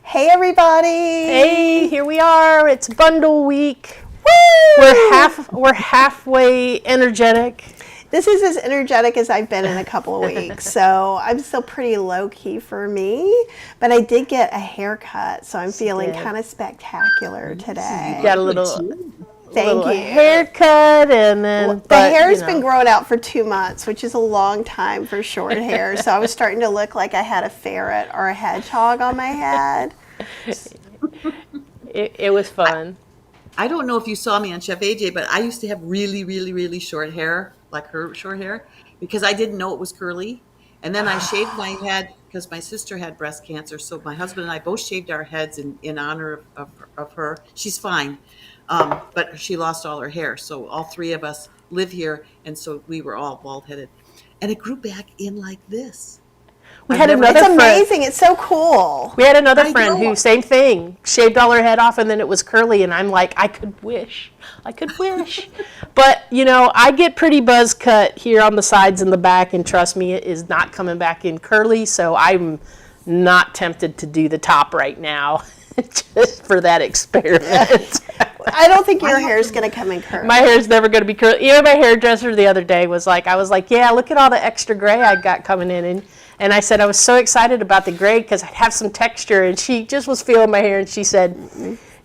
Hey everybody! Hey, here we are. It's bundle week. Woo! We're halfway energetic. This is as energetic as I've been in a couple of weeks, so I'm still pretty low key for me. But I did get a haircut, so I'm feeling kind of spectacular today. You got a little Thank you. haircut, and then the hair's been growing out for 2 months, which is a long time for short hair. So I was starting to look like I had a ferret or a hedgehog on my head. It was fun. I don't know if you saw me on Chef AJ, but I used to have really, really, really short hair, like her short hair, because I didn't know it was curly. And then I shaved my head because my sister had breast cancer. So my husband and I both shaved our heads in honor of her. She's fine, but she lost all her hair. So all three of us live here, and so we were all bald-headed. And it grew back in like this. It's amazing. It's so cool. We had another friend who, same thing, shaved all her head off and then it was curly, and I'm like, I could wish. But, you know, I get pretty buzz cut here on the sides and the back, and trust me, it is not coming back in curly, so I'm not tempted to do the top right now just for that experiment. I don't think your hair is going to come in curly. My hair is never going to be curly. Even my hairdresser the other day was like, I was like, yeah, look at all the extra gray I got coming in. And I said I was so excited about the gray because I'd have some texture. And she just was feeling my hair, and she said,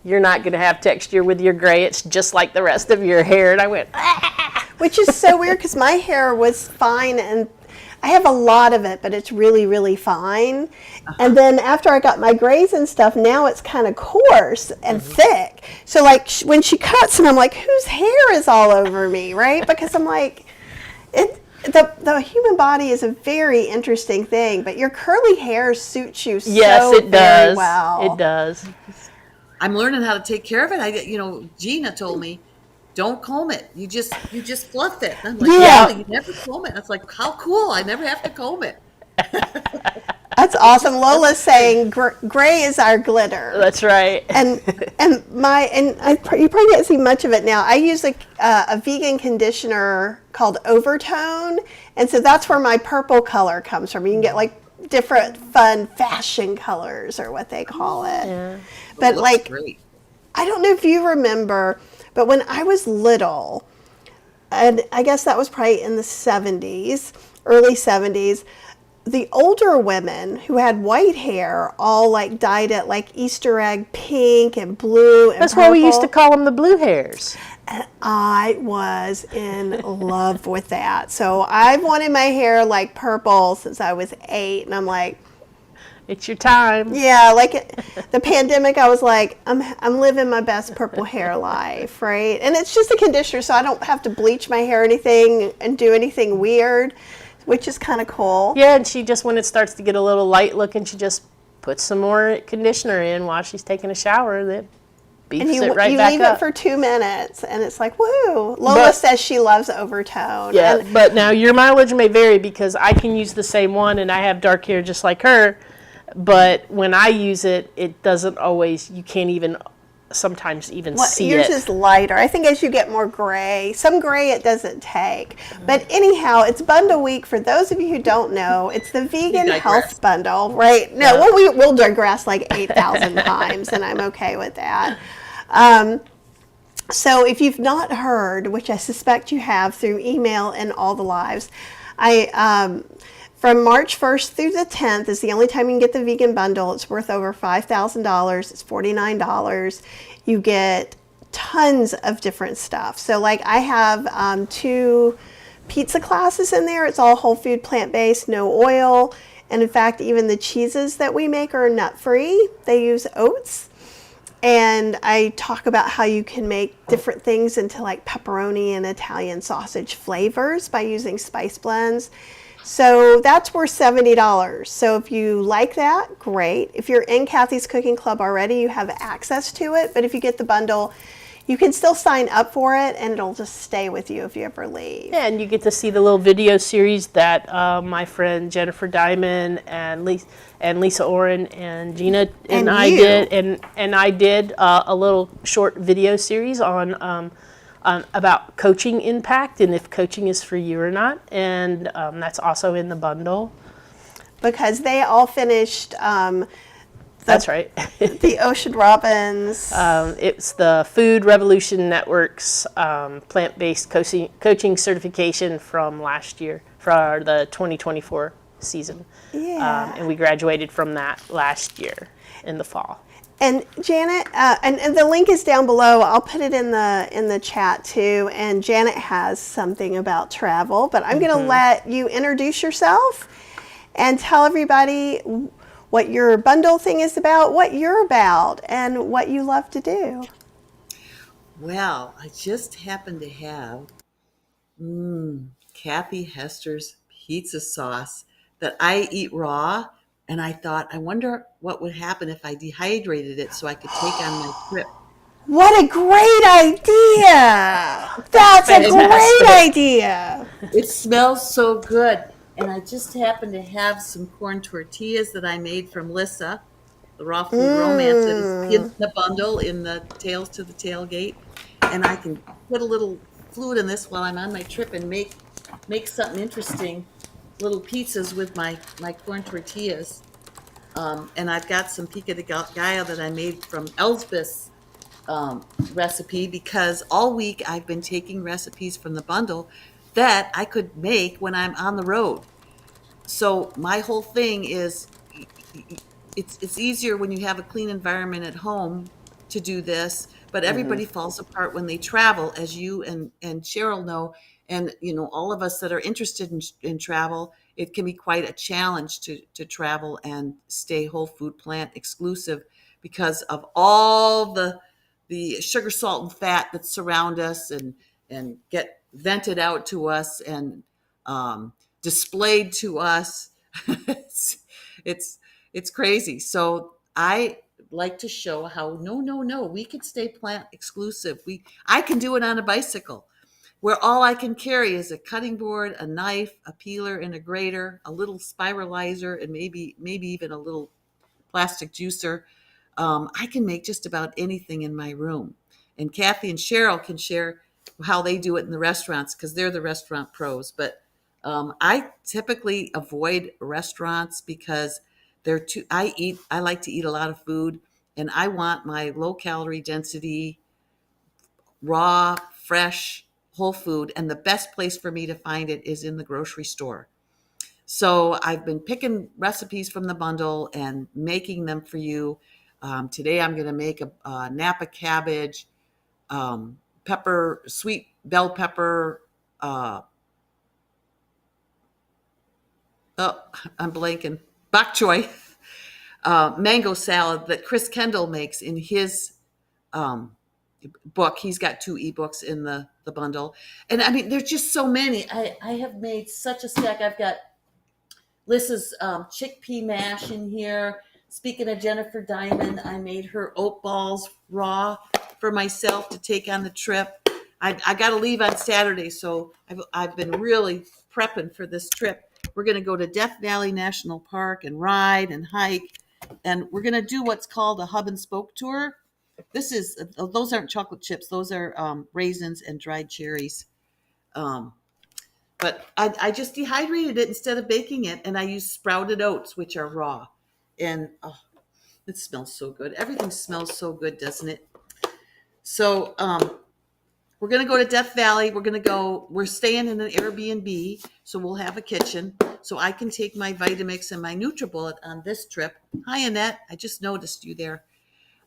you're not going to have texture with your gray. It's just like the rest of your hair. And I went, ah! Which is so weird because my hair was fine, and I have a lot of it, but it's really, really fine. And then after I got my grays and stuff, now it's kind of coarse and thick. So like when she cuts them, I'm like, whose hair is all over me, right? Because I'm like, the human body is a very interesting thing, but your curly hair suits you very well. It does. I'm learning how to take care of it. Gina told me, don't comb it. You just fluff it. I'm like, yeah, you never comb it. That's like, how cool. I never have to comb it. That's awesome. Lola's saying gray is our glitter. That's right. And you probably can't see much of it now. I use a vegan conditioner called Overtone, and so that's where my purple color comes from. You can get like different fun fashion colors, or what they call it. Yeah. But like, great. I don't know if you remember, but when I was little, and I guess that was probably in the 70s, early 70s, the older women who had white hair all like dyed it like Easter egg pink and blue and That's purple. why we used to call them the blue hairs. And I was in love with that. So I've wanted my hair like purple since I was 8, and I'm like, it's your time. Yeah, like the pandemic, I was like, I'm living my best purple hair life, right? And it's just a conditioner, so I don't have to bleach my hair or anything and do anything weird, which is kind of cool. Yeah, and she just, when it starts to get a little light looking, she just puts some more conditioner in while she's taking a shower, and then beefs it right back up. You leave it for 2 minutes, and it's like, woo! Lola says she loves Overtone. Yeah, but now your mileage may vary because I can use the same one, and I have dark hair just like her, but when I use it, it doesn't always, you can't even sometimes even see yours it. Yours is lighter. I think as you get more gray, some gray it doesn't take. But anyhow, it's bundle week. For those of you who don't know, it's the vegan health bundle, right? No, we'll digress like 8,000 times, and I'm okay with that. So if you've not heard, which I suspect you have through email and all the lives, from March 1st through the 10th is the only time you can get the vegan bundle. It's worth over $5,000. It's $49. You get tons of different stuff. So like I have 2 pizza classes in there. It's all whole food, plant-based, no oil. And in fact, even the cheeses that we make are nut-free. They use oats. And I talk about how you can make different things into like pepperoni and Italian sausage flavors by using spice blends. So that's worth $70. So if you like that, great. If you're in Kathy's Cooking Club already, you have access to it. But if you get the bundle, you can still sign up for it, and it'll just stay with you if you ever leave. Yeah, and you get to see the little video series that my friend Jennifer Diamond and Lisa Oren and Gina and I did, and I did a little short video series on about coaching impact and if coaching is for you or not, and that's also in the bundle. Because they all finished That's right. The Ocean Robins. It's the Food Revolution Network's plant-based coaching certification from last year for the 2024 season. Yeah. And we graduated from that last year in the fall. And Janet, and the link is down below. I'll put it in the chat too. And Janet has something about travel, but I'm going to let you introduce yourself and tell everybody what your bundle thing is about, what you're about, and what you love to do. Well, I just happen to have Kathy Hester's pizza sauce that I eat raw. And I thought, I wonder what would happen if I dehydrated it so I could take on my trip. What a great idea! That's a great idea. It smells so good. And I just happen to have some corn tortillas that I made from Lissa, the Raw Food Romance, that is in the bundle in the Tails to the Tailgate. And I can put a little fluid in this while I'm on my trip and make something interesting, little pizzas with my corn tortillas. And I've got some pico de gallo that I made from Elsbeth's recipe, because all week I've been taking recipes from the bundle that I could make when I'm on the road. So my whole thing is, it's easier when you have a clean environment at home to do this, but everybody falls apart when they travel, as you and Cheryl know, and all of us that are interested in travel. It can be quite a challenge to travel and stay whole food plant exclusive because of all the sugar, salt, and fat that surround us and get vented out to us and displayed to us. it's it's crazy. So I like to show how no, we can stay plant exclusive. I can do it on a bicycle, where all I can carry is a cutting board, a knife, a peeler, and a grater, a little spiralizer, and maybe even a little plastic juicer. I can make just about anything in my room. And Kathy and Cheryl can share how they do it in the restaurants, because they're the restaurant pros. But I typically avoid restaurants because they're too. I like to eat a lot of food, and I want my low calorie density, raw, fresh, whole food. And the best place for me to find it is in the grocery store. So I've been picking recipes from the bundle and making them for you. Today I'm going to make a Napa cabbage, sweet bell pepper. Oh, I'm blanking. Bok choy, mango salad that Chris Kendall makes in his book. He's got 2 ebooks in the bundle. And I mean, there's just so many. I have made such a stack. I've got Lissa's chickpea mash in here. Speaking of Jennifer Diamond, I made her oat balls raw for myself to take on the trip. I got to leave on Saturday, so I've been really prepping for this trip. We're going to go to Death Valley National Park and ride and hike, and we're going to do what's called a hub and spoke tour. Those aren't chocolate chips; those are raisins and dried cherries. But I just dehydrated it instead of baking it, and I used sprouted oats, which are raw, and it smells so good. Everything smells so good, doesn't it? So we're going to go to Death Valley. We're staying in an Airbnb, so we'll have a kitchen, so I can take my Vitamix and my NutriBullet on this trip. Hi, Annette. I just noticed you there.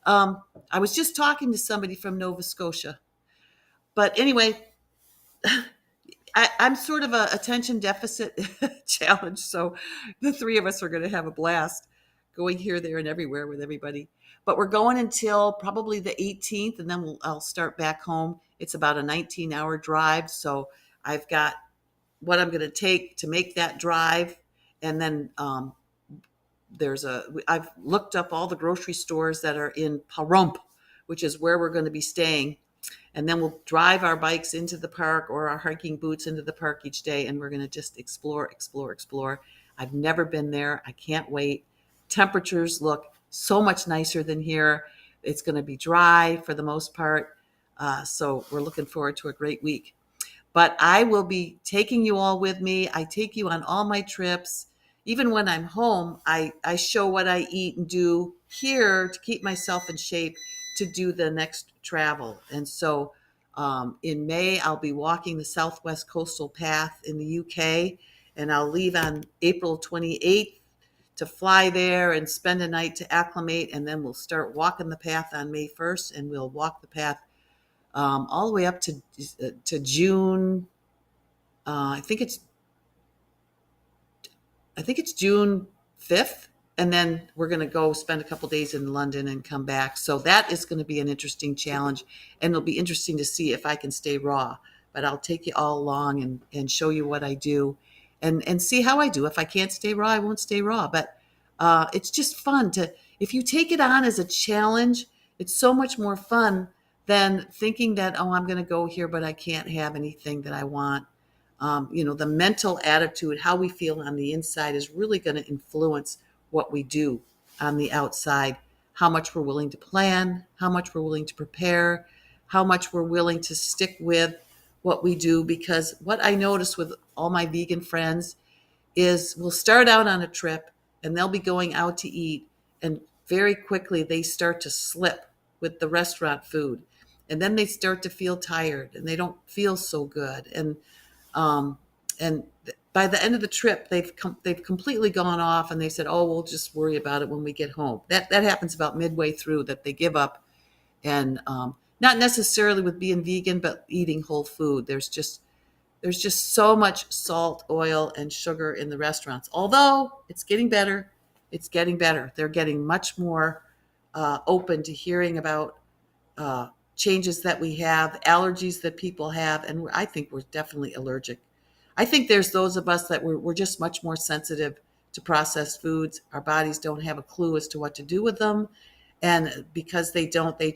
I was just talking to somebody from Nova Scotia. But anyway, I'm sort of a attention deficit challenge, so the 3 of us are going to have a blast going here, there, and everywhere with everybody. But we're going until probably the 18th, and then I'll start back home. It's about a 19-hour drive, so I've got what I'm going to take to make that drive, and then I've looked up all the grocery stores that are in Pahrump, which is where we're going to be staying. And then we'll drive our bikes into the park or our hiking boots into the park each day. And we're going to just explore. I've never been there. I can't wait. Temperatures look so much nicer than here. It's going to be dry for the most part. So we're looking forward to a great week. But I will be taking you all with me. I take you on all my trips. Even when I'm home, I show what I eat and do here to keep myself in shape to do the next travel. And so in May, I'll be walking the Southwest Coastal Path in the UK, and I'll leave on April 28th to fly there and spend a night to acclimate, and then we'll start walking the path on May 1st, and we'll walk the path all the way up to June. I think it's June 5th. And then we're going to go spend a couple days in London and come back. So that is going to be an interesting challenge. And it'll be interesting to see if I can stay raw. But I'll take you all along and show you what I do and see how I do. If I can't stay raw, I won't stay raw. But it's just fun if you take it on as a challenge, it's so much more fun than thinking that, oh, I'm going to go here, but I can't have anything that I want. The mental attitude, how we feel on the inside is really going to influence what we do on the outside, how much we're willing to plan, how much we're willing to prepare, how much we're willing to stick with what we do. Because what I notice with all my vegan friends is we'll start out on a trip and they'll be going out to eat, and very quickly they start to slip with the restaurant food. And then they start to feel tired and they don't feel so good. And by the end of the trip, they've completely gone off, and they said, "Oh, we'll just worry about it when we get home." That happens about midway through, that they give up, and not necessarily with being vegan, but eating whole food. There's just so much salt, oil, and sugar in the restaurants. Although it's getting better, They're getting much more open to hearing about changes that we have, allergies that people have, and I think we're definitely allergic. I think there's those of us that we're just much more sensitive to processed foods. Our bodies don't have a clue as to what to do with them. And because they don't, they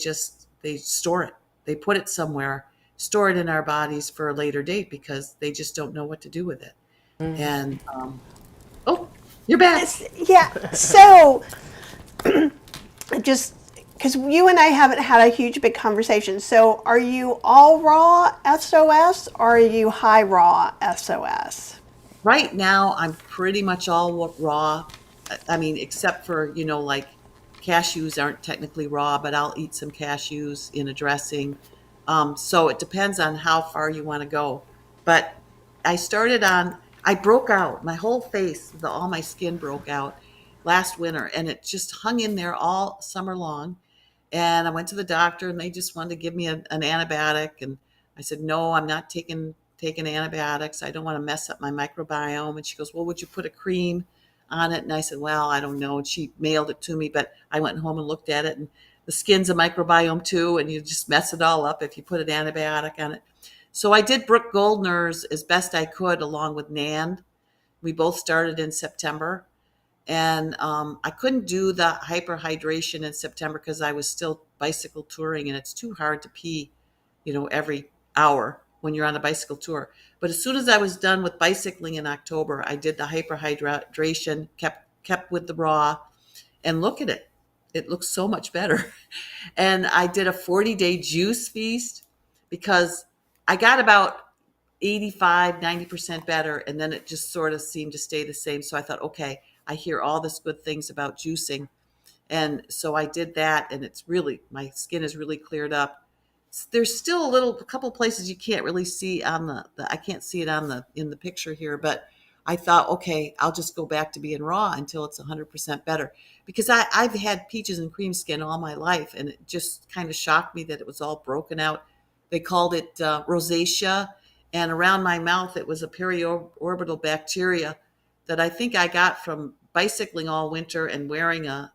store it. They put it somewhere, store it in our bodies for a later date because they just don't know what to do with it. And, oh, you're back. Yeah. So just because you and I haven't had a huge big conversation. So are you all raw SOS or are you high raw SOS? Right now, I'm pretty much all raw. I mean, except for, like cashews aren't technically raw, but I'll eat some cashews in a dressing. So it depends on how far you want to go. But I broke out. My whole face, all my skin broke out last winter, and it just hung in there all summer long. And I went to the doctor, and they just wanted to give me an antibiotic. And I said, no, I'm not taking antibiotics. I don't want to mess up my microbiome. And she goes, well, would you put a cream on it? And I said, well, I don't know. And she mailed it to me, but I went home and looked at it, and the skin's a microbiome too, and you just mess it all up if you put an antibiotic on it. So I did Brooke Goldner's as best I could along with Nan. We both started in September. And I couldn't do the hyperhydration in September because I was still bicycle touring, and it's too hard to pee, every hour when you're on a bicycle tour. But as soon as I was done with bicycling in October, I did the hyperhydration, kept with the raw, and look at it. It looks so much better. And I did a 40-day juice feast because I got about 85, 90% better. And then it just sort of seemed to stay the same. So I thought, okay, I hear all this good things about juicing. And so I did that, and my skin is really cleared up. There's still a couple places you can't really see on I can't see it in the picture here, but I thought, okay, I'll just go back to being raw until it's 100% better, because I've had peaches and cream skin all my life, and it just kind of shocked me that it was all broken out. They called it rosacea, and around my mouth it was a periorbital bacteria that I think I got from bicycling all winter and wearing a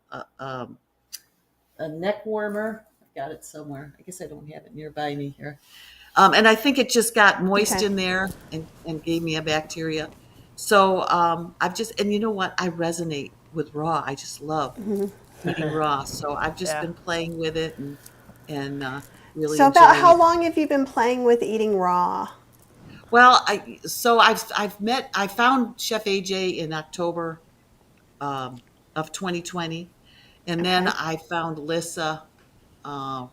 neck warmer. I got it somewhere. I guess I don't have it nearby me here. And I think it just got moist Okay. in there and gave me a bacteria. So and you know what? I resonate with raw. I just love eating raw. So I've just Yeah. been playing with it and really So about enjoying how it. long have you been playing with eating raw? Well, I found Chef AJ in October of 2020, and then Okay. I found Lissa. I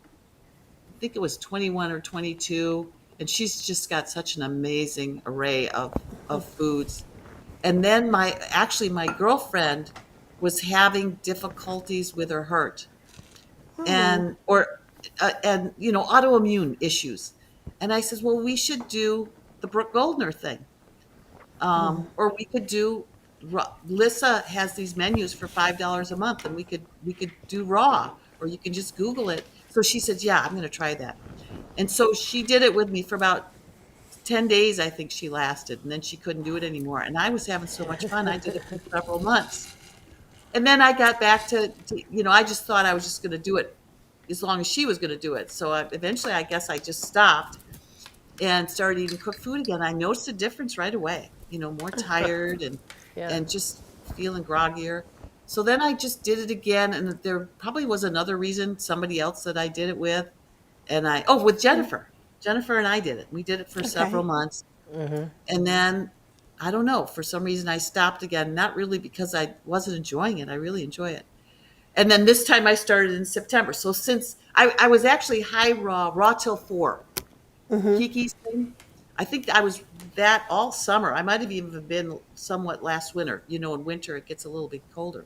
think it was 21 or 22, and she's just got such an amazing array of foods. And then my girlfriend was having difficulties with her heart and or and autoimmune issues. And I says, well, we should do the Brooke Goldner thing, or we could do. Lissa has these menus for $5 a month, and we could do raw, or you can just Google it. So she said, yeah, I'm going to try that. And so she did it with me for about 10 days, I think she lasted, and then she couldn't do it anymore. And I was having so much fun. I did it for several months. And then I got back to I just thought I was just going to do it as long as she was going to do it. So eventually, I guess I just stopped and started eating cooked food again. I noticed a difference right away, more tired Yeah. and just feeling groggier. So then I just did it again. And there probably was another reason, somebody else that I did it with. And with Jennifer. Jennifer and I did it. We did it for several months. And then, I don't know, for some reason I stopped again. Not really because I wasn't enjoying it. I really enjoy it. And then this time I started in September. So since I was actually high raw till 4. Kiki's thing. I think I was that all summer. I might have even been somewhat last winter. In winter it gets a little bit colder.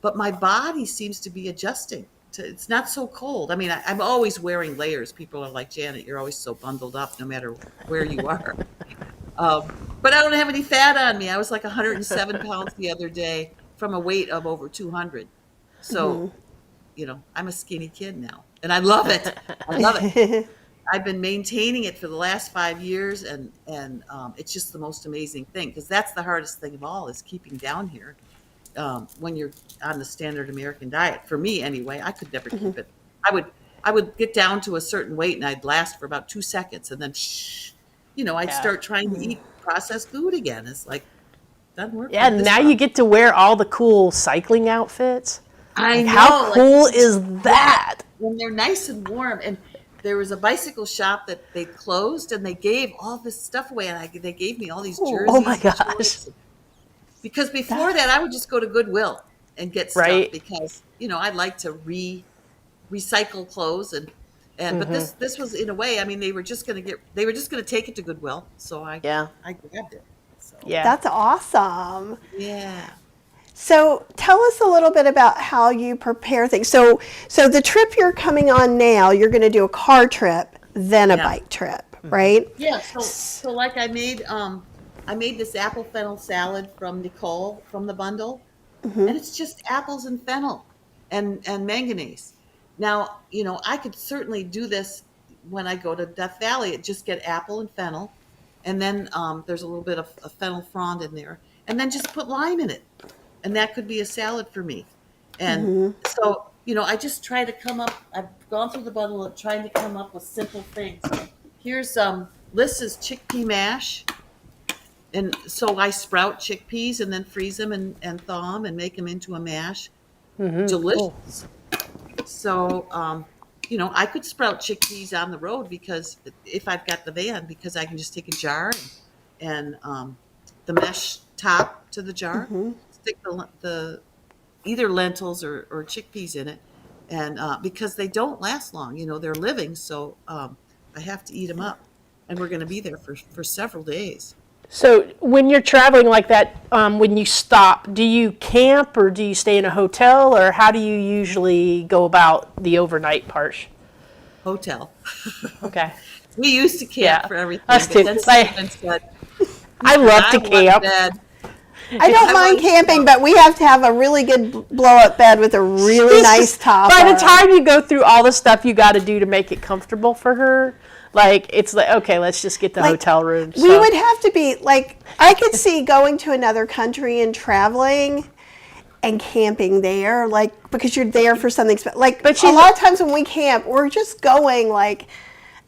But my body seems to be adjusting. It's not so cold. I mean, I'm always wearing layers. People are like, Janet, you're always so bundled up no matter where you are. But I don't have any fat on me. I was like 107 pounds the other day from a weight of over 200. So, I'm a skinny kid now. And I love it. I love it. I've been maintaining it for the last 5 years. And it's just the most amazing thing. Because that's the hardest thing of all is keeping down here. When you're on the standard American diet, for me anyway, I could never keep it. I would get down to a certain weight and I'd last for about 2 seconds, and then, I'd start trying to eat processed food again. It's like, doesn't work. Yeah, now you get to wear all the cool cycling outfits. I know. How cool is that? When they're nice and warm. And there was a bicycle shop that they closed, and they gave all this stuff away, and they gave me all these jerseys. Oh my gosh. Because before that, I would just go to Goodwill and get stuff because, I like to recycle clothes but this was in a way, I mean, they were just going to take it to Goodwill. So I grabbed it. So. Yeah. That's awesome. Yeah. So tell us a little bit about how you prepare things. So the trip you're coming on now, you're going to do a car trip, then a bike trip, right? Yeah. So like I made this apple fennel salad from Nicole from the bundle, and it's just apples and fennel and manganese. Now, I could certainly do this when I go to Death Valley. Just get apple and fennel, and then there's a little bit of a fennel frond in there, and then just put lime in it, and that could be a salad for me. And so, I just try to come up. I've gone through the bundle of trying to come up with simple things. Here's Lissa's chickpea mash. And so I sprout chickpeas and then freeze them and thaw them and make them into a mash. Delicious. So, I could sprout chickpeas on the road because if I've got the van, because I can just take a jar and the mesh top to the jar, stick the either lentils or chickpeas in it. And because they don't last long, they're living. So I have to eat them up. And we're going to be there for several days. So when you're traveling like that, when you stop, do you camp or do you stay in a hotel, or how do you usually go about the overnight part? Hotel. Okay. We used to camp for everything. Us but too. then Stephen said, I love to want camp. bed." I don't mind camping, but we have to have a really good blow-up bed with a really nice top. By the time you go through all the stuff you got to do to make it comfortable for her, it's like, okay, let's just get the hotel room. We would have to be, I could see going to another country and traveling and camping there, because you're there for something special. But a lot of times when we camp, we're just going,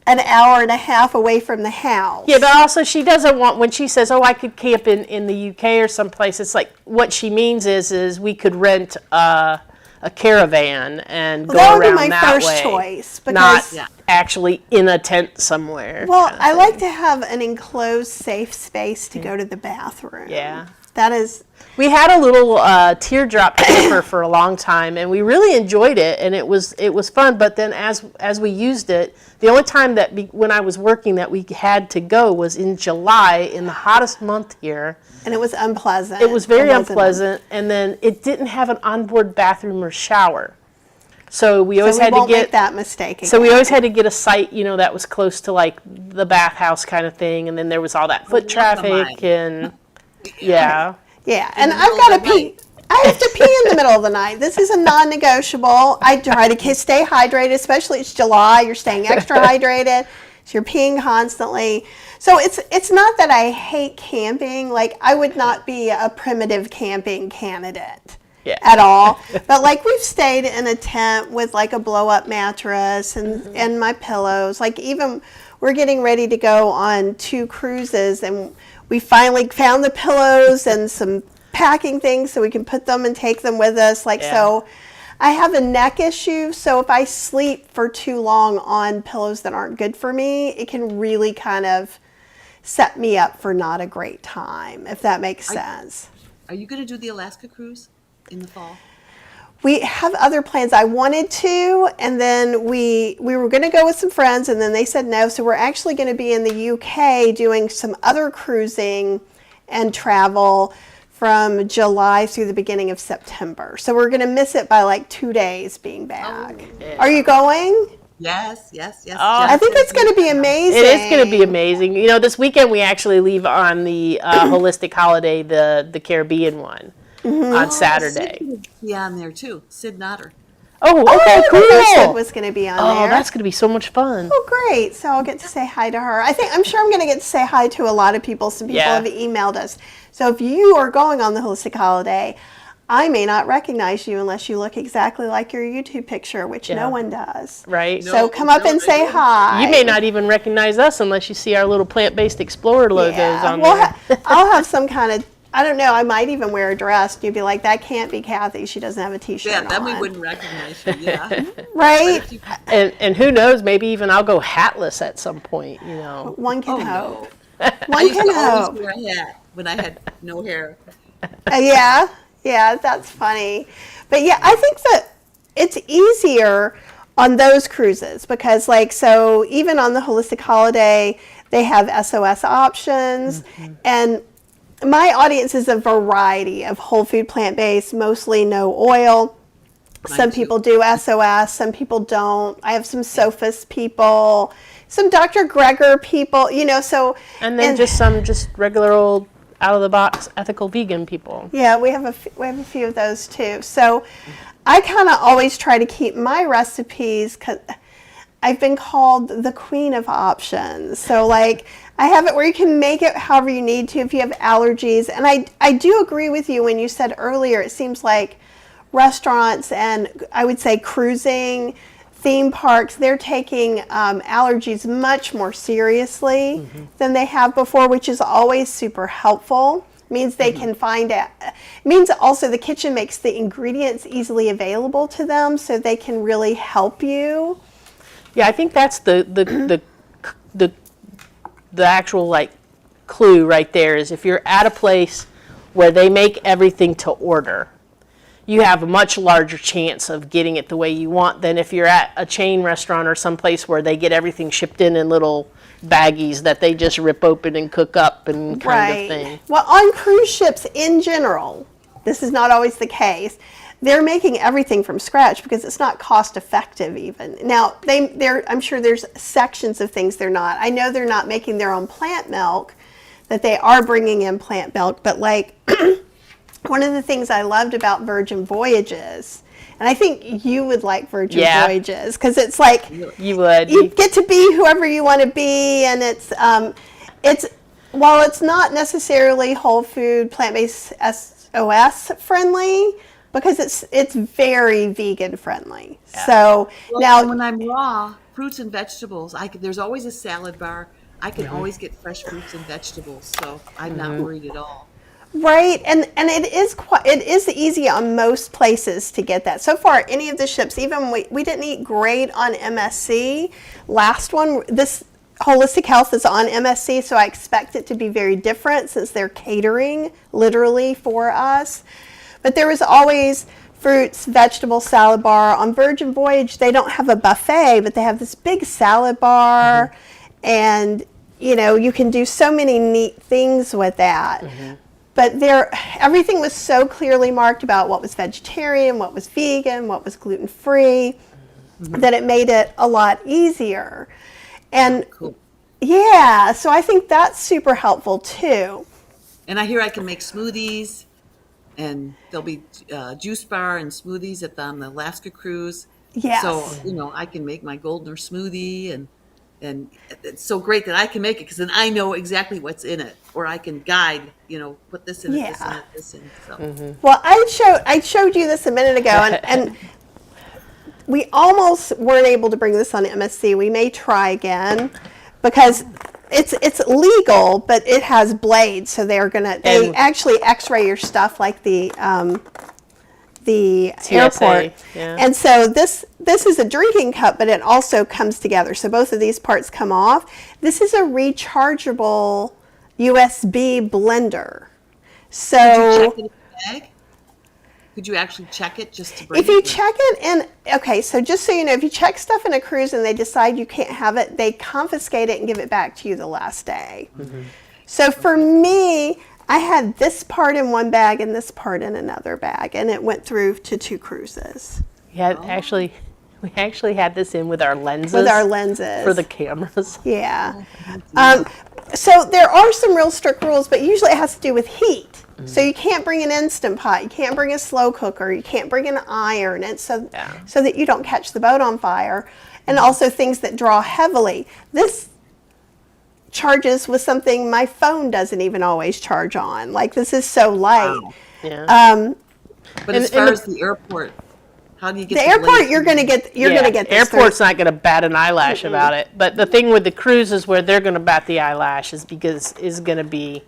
an hour and a half away from the house. Yeah, but also she doesn't want, when she says, I could camp in the UK or someplace, it's like, what she means is we could rent a caravan and go around that way. That would be my first choice. Because, not actually in a tent somewhere. Well, I like to have an enclosed, safe space to go to the bathroom. Yeah. that is. We had a little teardrop camper for a long time, and we really enjoyed it, and it was fun. But then as we used it, the only time that when I was working that we had to go was in July, in the hottest month here. And it was unpleasant. It was very unpleasant, and then it didn't have an onboard bathroom or shower. So we always had to make get that mistake again. So we always had to get a site, that was close to like the bathhouse kind of thing, and then there was all that foot traffic and yeah. Yeah, and I've got to pee. I have to pee in the middle of the night. This is a non-negotiable. I try to stay hydrated, especially it's July. You're staying extra hydrated, so you're peeing constantly. So it's not that I hate camping. Like, I would not be a primitive camping candidate at all. But like, we've stayed in a tent with like a blow-up mattress and my pillows. Like, even we're getting ready to go on 2 cruises, and we finally found the pillows and some packing things so we can put them and take them with us. So I have a neck issue, so if I sleep for too long on pillows that aren't good for me, it can really kind of set me up for not a great time, if that makes sense. Are you going to do the Alaska cruise in the fall? We have other plans. I wanted to, and then we were going to go with some friends, and then they said no. So we're actually going to be in the UK doing some other cruising and travel from July through the beginning of September. So we're going to miss it by like 2 days being back. Oh, yeah. Are you going? Yes. Oh, I think it's going to be amazing. It is going to be amazing. This weekend we actually leave on the holistic holiday, the Caribbean one. On Saturday. Sid be on there too. Sid Notter. Oh, okay, cool. Sid was going to be on there. Oh, that's going to be so much fun. Oh, great. So I'll get to say hi to her. I'm sure I'm going to get to say hi to a lot of people. Some people have emailed us. So if you are going on the holistic holiday, I may not recognize you unless you look exactly like your YouTube picture, which no one does. Right. So come up and say hi. You may not even recognize us unless you see our little plant-based explorer logos on there. I'll have some kind of, I don't know, I might even wear a dress. You'd be like, that can't be Kathy. She doesn't have a t-shirt on. Yeah, then we wouldn't recognize you, yeah. Right? And who knows, maybe even I'll go hatless at some point, One can hope. I used to always wear a hat when I had no hair. Yeah, that's funny. But yeah, I think that it's easier on those cruises because so even on the holistic holiday, they have SOS options. And my audience is a variety of whole food, plant-based, mostly no oil. Some people do SOS, some people don't. I have some Sophist people, some Dr. Greger people, so. And then just regular old out-of-the-box ethical vegan people. Yeah, we have a few of those too. So I kind of always try to keep my recipes, because I've been called the queen of options. So I have it where you can make it however you need to if you have allergies. And I do agree with you when you said earlier, it seems like restaurants and I would say cruising, theme parks, they're taking allergies much more seriously than they have before, which is always super helpful. It means they can find it. It means also the kitchen makes the ingredients easily available to them so they can really help you. Yeah, I think that's the actual clue right there is if you're at a place where they make everything to order, you have a much larger chance of getting it the way you want than if you're at a chain restaurant or someplace where they get everything shipped in little baggies that they just rip open and cook up and kind of thing. Well, on cruise ships in general, this is not always the case. They're making everything from scratch because it's not cost effective even. Now, I'm sure there's sections of things they're not. I know they're not making their own plant milk, that they are bringing in plant milk, but one of the things I loved about Virgin Voyages, and I think you would like Virgin Voyages, because it's you would. You get to be whoever you want to be, and it's while it's not necessarily whole food, plant-based SOS friendly, because it's very vegan friendly. Yeah. So now when I'm raw, fruits and vegetables, there's always a salad bar. I can always get fresh fruits and vegetables, so I'm not worried at all. Right, and it is easy on most places to get that. So far, any of the ships, even we didn't eat great on MSC. Last one, Holistic Health is on MSC, so I expect it to be very different since they're catering literally for us. But there was always fruits, vegetables, salad bar. On Virgin Voyage, they don't have a buffet, but they have this big salad bar, and you can do so many neat things with that. But everything was so clearly marked about what was vegetarian, what was vegan, what was gluten-free, that it made it a lot easier. And Cool. yeah, so I think that's super helpful too. And I hear I can make smoothies, and there'll be juice bar and smoothies on the Alaska cruise. Yes. So, I can make my Goldner smoothie, and it's so great that I can make it because then I know exactly what's in it, or I can guide, put this in it, this in Yeah. it, this in it. So. Well, I showed you this a minute ago, and we almost weren't able to bring this on MSC. We may try again because it's legal, but it has blades, so they actually X-ray your stuff like the TSA, airport. yeah. And so this is a drinking cup, but it also comes together. So both of these parts come off. This is a rechargeable USB blender. So Check it in the bag? Could you actually check it just to bring if you it? check it in, okay, so just so you know, if you check stuff in a cruise and they decide you can't have it, they confiscate it and give it back to you the last day. So for me, I had this part in one bag and this part in another bag, and it went through to 2 cruises. Yeah, actually, we actually had this in with our lenses. With our lenses. For the cameras. Yeah. So there are some real strict rules, but usually it has to do with heat. So you can't bring an Instant Pot, you can't bring a slow cooker, you can't bring an iron, and so that you don't catch the boat on fire, and also things that draw heavily. This charges with something my phone doesn't even always charge on. Like, this is so light. Wow. Yeah. But as far as the airport, how do you get The airport, blades? you're going to get this. Airport's not going to bat an eyelash about it. But the thing with the cruises where they're going to bat the eyelash is going to be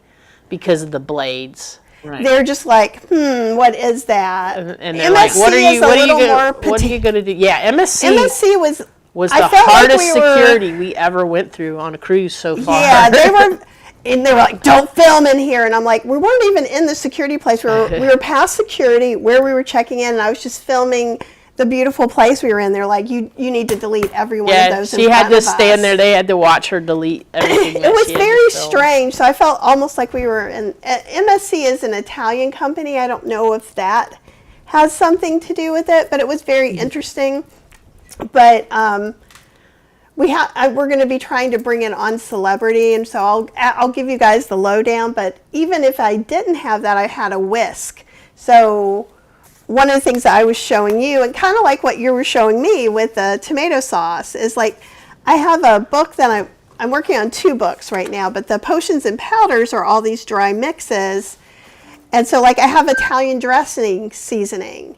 because of the blades. Right. They're just like, what is that? And they're like, what are you going to do? Yeah, MSC was I the felt like hardest we were- security we ever went through on a cruise so far. Yeah, they were like, don't film in here. And I'm like, we weren't even in the security place. We were past security where we were checking in, and I was just filming the beautiful place we were in. They're like, you need to delete every one of those. She had to stand there. They had to watch her delete everything. It was very strange. So I felt almost like we were in. MSC is an Italian company. I don't know if that has something to do with it, but it was very interesting. But we're going to be trying to bring it on Celebrity, and so I'll give you guys the lowdown. But even if I didn't have that, I had a whisk. So one of the things that I was showing you, and kind of like what you were showing me with the tomato sauce, is like I have a book that I'm working on 2 books right now, but the potions and powders are all these dry mixes. And so like I have Italian dressing seasoning.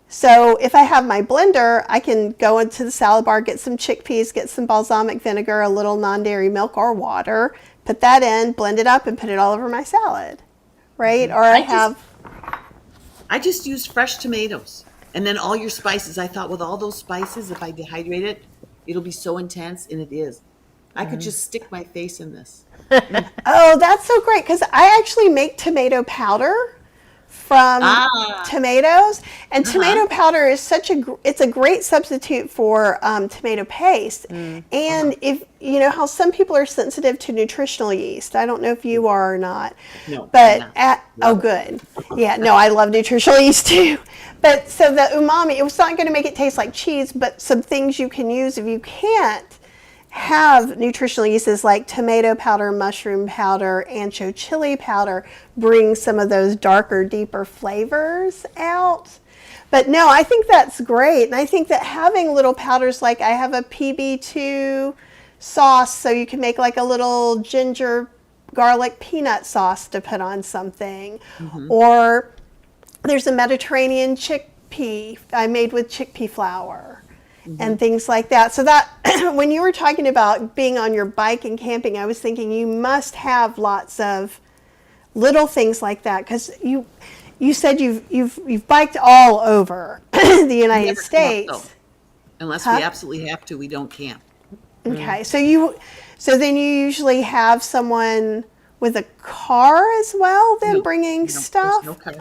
So if I have my blender, I can go into the salad bar, get some chickpeas, get some balsamic vinegar, a little non-dairy milk or water, put that in, blend it up, and put it all over my salad, right? Or I just used fresh tomatoes, and then all your spices. I thought with all those spices, if I dehydrate it, it'll be so intense, and it is. I could just stick my face in this. Oh, that's so great, because I actually make tomato powder from tomatoes, and tomato powder is it's a great substitute for tomato paste. And if you know how some people are sensitive to nutritional yeast, I don't know if you are or not. No, but I'm not. oh, good. Yeah, no, I love nutritional yeast too. But so the umami, it was not going to make it taste like cheese, but some things you can use if you can't have nutritional yeasts like tomato powder, mushroom powder, ancho chili powder, bring some of those darker, deeper flavors out. But no, I think that's great. And I think that having little powders, like I have a PB2 sauce, so you can make like a little ginger garlic peanut sauce to put on something. Or there's a Mediterranean chickpea I made with chickpea flour. And things like that. So that when you were talking about being on your bike and camping, I was thinking you must have lots of little things like that, because you said you've biked all over the United States. Unless we absolutely have to, we don't camp. Okay, so then you usually have someone with a car as well, then No, bringing no, there's no stuff. car.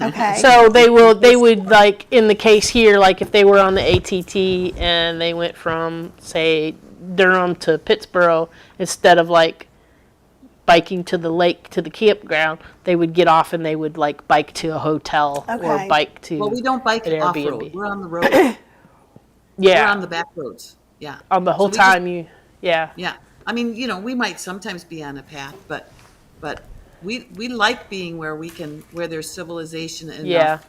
Okay. So they would like in the case here, like if they were on the ATT and they went from say Durham to Pittsburgh, instead of like biking to the lake to the campground, they would get off and they would like bike to a hotel or Okay. bike to Well, we don't bike an off road. Airbnb. We're on the road. We're Yeah, on the back roads. Yeah. on the So whole we just, time yeah. yeah. I mean, we might sometimes be on a path, but we like being where there's civilization Yeah, enough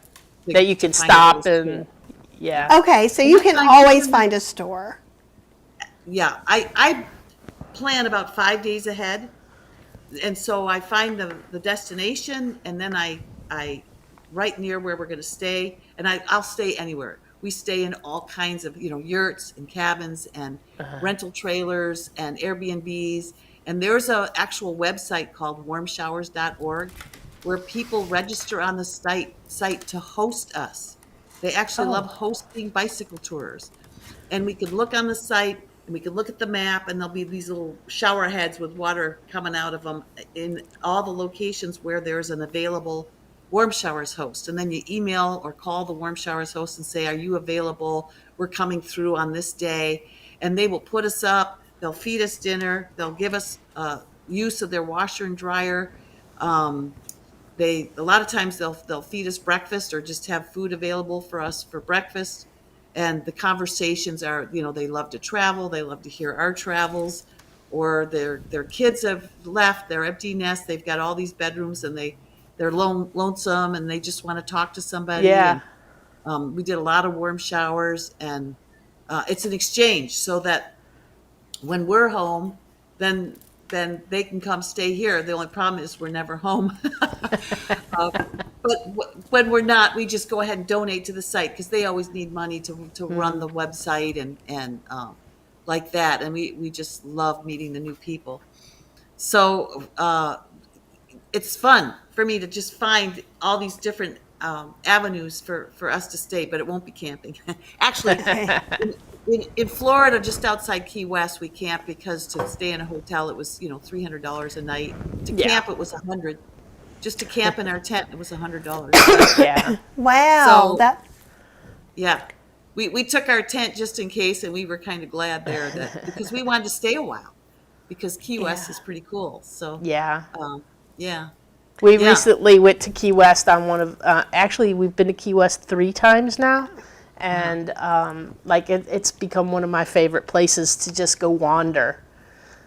that you to can find a stop little and store. yeah. Okay, so And you we can find always different- find a store. Yeah, I plan about 5 days ahead, and so I find the destination, and then I right near where we're going to stay, and I'll stay anywhere. We stay in all kinds of yurts and cabins and rental trailers and Airbnbs, and there's a actual website called warmshowers.org where people register on the site to host us. They actually love Oh, hosting bicycle tours, and we could look on the site and we could look at the map, and there'll be these little shower heads with water coming out of them in all the locations where there's an available warm showers host. And then you email or call the warm showers host and say, are you available? We're coming through on this day. And they will put us up, they'll feed us dinner, they'll give us use of their washer and dryer. They a lot of times they'll feed us breakfast or just have food available for us for breakfast. And the conversations are, they love to travel, they love to hear our travels, or their kids have left, they're empty nest, they've got all these bedrooms, and they're lonesome, and they just want to talk to somebody. yeah. And we did a lot of warm showers, and it's an exchange, so that when we're home, then they can come stay here. The only problem is we're never home. When we're not, we just go ahead and donate to the site because they always need money to run the website and like that. And we just love meeting the new people. So it's fun for me to just find all these different avenues for us to stay, but it won't be camping. Actually, in Florida, just outside Key West, we camped because to stay in a hotel, it was, $300 a night. To Yeah. camp, it was 100. Just to camp in our tent, it was $100. Yeah. Wow, So that yeah, we took our tent just in case, and we were kind of glad there that because we wanted to stay a while because Key West Yeah. is pretty cool. So Yeah. yeah, We yeah. recently went to Key West on one of, actually, we've been to Key West 3 times now. And like it's become one of my favorite places to just go wander.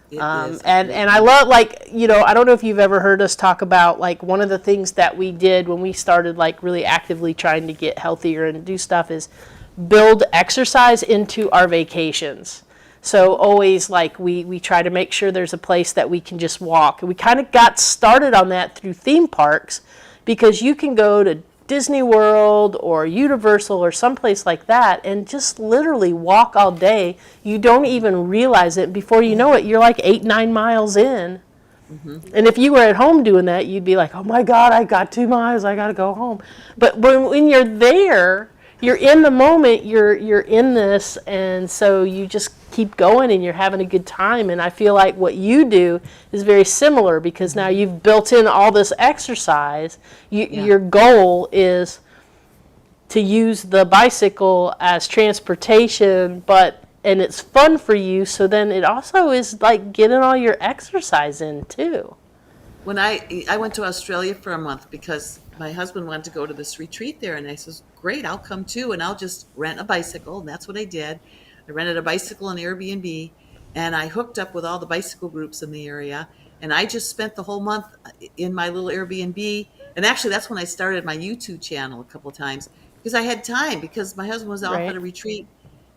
It is. And I love, like, I don't know if you've ever heard us talk about, like, one of the things that we did when we started, like, really actively trying to get healthier and do stuff is build exercise into our vacations. So always, like, we try to make sure there's a place that we can just walk. And we kind of got started on that through theme parks because you can go to Disney World or Universal or someplace like that and just literally walk all day. You don't even realize it. Before you know it, you're like 8-9 miles in. And if you were at home doing that, you'd be like, oh my God, I got 2 miles, I got to go home. But when you're there, you're in the moment, you're in this, and so you just keep going and you're having a good time. And I feel like what you do is very similar because now you've built in all this exercise. Your goal is to use the bicycle as transportation, and it's fun for you, so then it also is like getting all your exercise in too. When I went to Australia for a month because my husband wanted to go to this retreat there, and I says, great, I'll come too, and I'll just rent a bicycle. And that's what I did. I rented a bicycle on Airbnb, and I hooked up with all the bicycle groups in the area, and I just spent the whole month in my little Airbnb. And actually, that's when I started my YouTube channel a couple of times because I had time because my husband was off Right. at a retreat.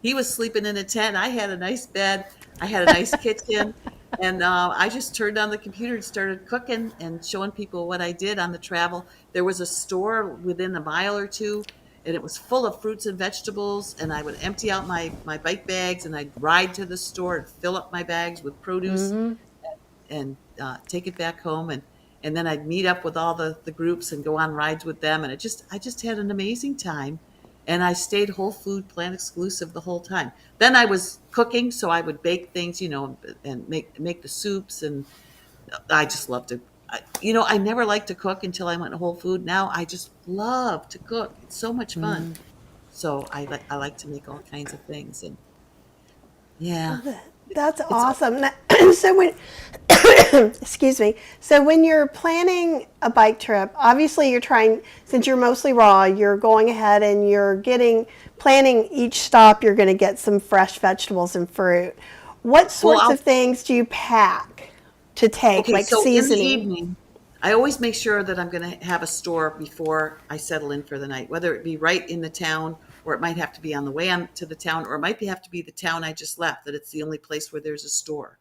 He was sleeping in a tent. I had a nice bed. I had a nice kitchen. And I just turned on the computer and started cooking and showing people what I did on the travel. There was a store within a mile or two, and it was full of fruits and vegetables. And I would empty out my bike bags, and I'd ride to the store and fill up my bags with produce and take it back home. And then I'd meet up with all the groups and go on rides with them. And I just had an amazing time. And I stayed whole food plant exclusive the whole time. Then I was cooking, so I would bake things, and make the soups, and I just love to. I never liked to cook until I went to Whole Food. Now I just love to cook. It's so much fun. So I like to make all kinds of things, and yeah, That's it's awesome. So when, excuse me. So when you're planning a bike trip, obviously you're trying, since you're mostly raw, you're going ahead and you're planning each stop, you're going to get some fresh vegetables and fruit. What well. sorts of things do you pack to take, Okay, like so in the seasoning? evening, I always make sure that I'm going to have a store before I settle in for the night, whether it be right in the town, or it might have to be on the way on to the town, or it might have to be the town I just left, that it's the only place where there's a store.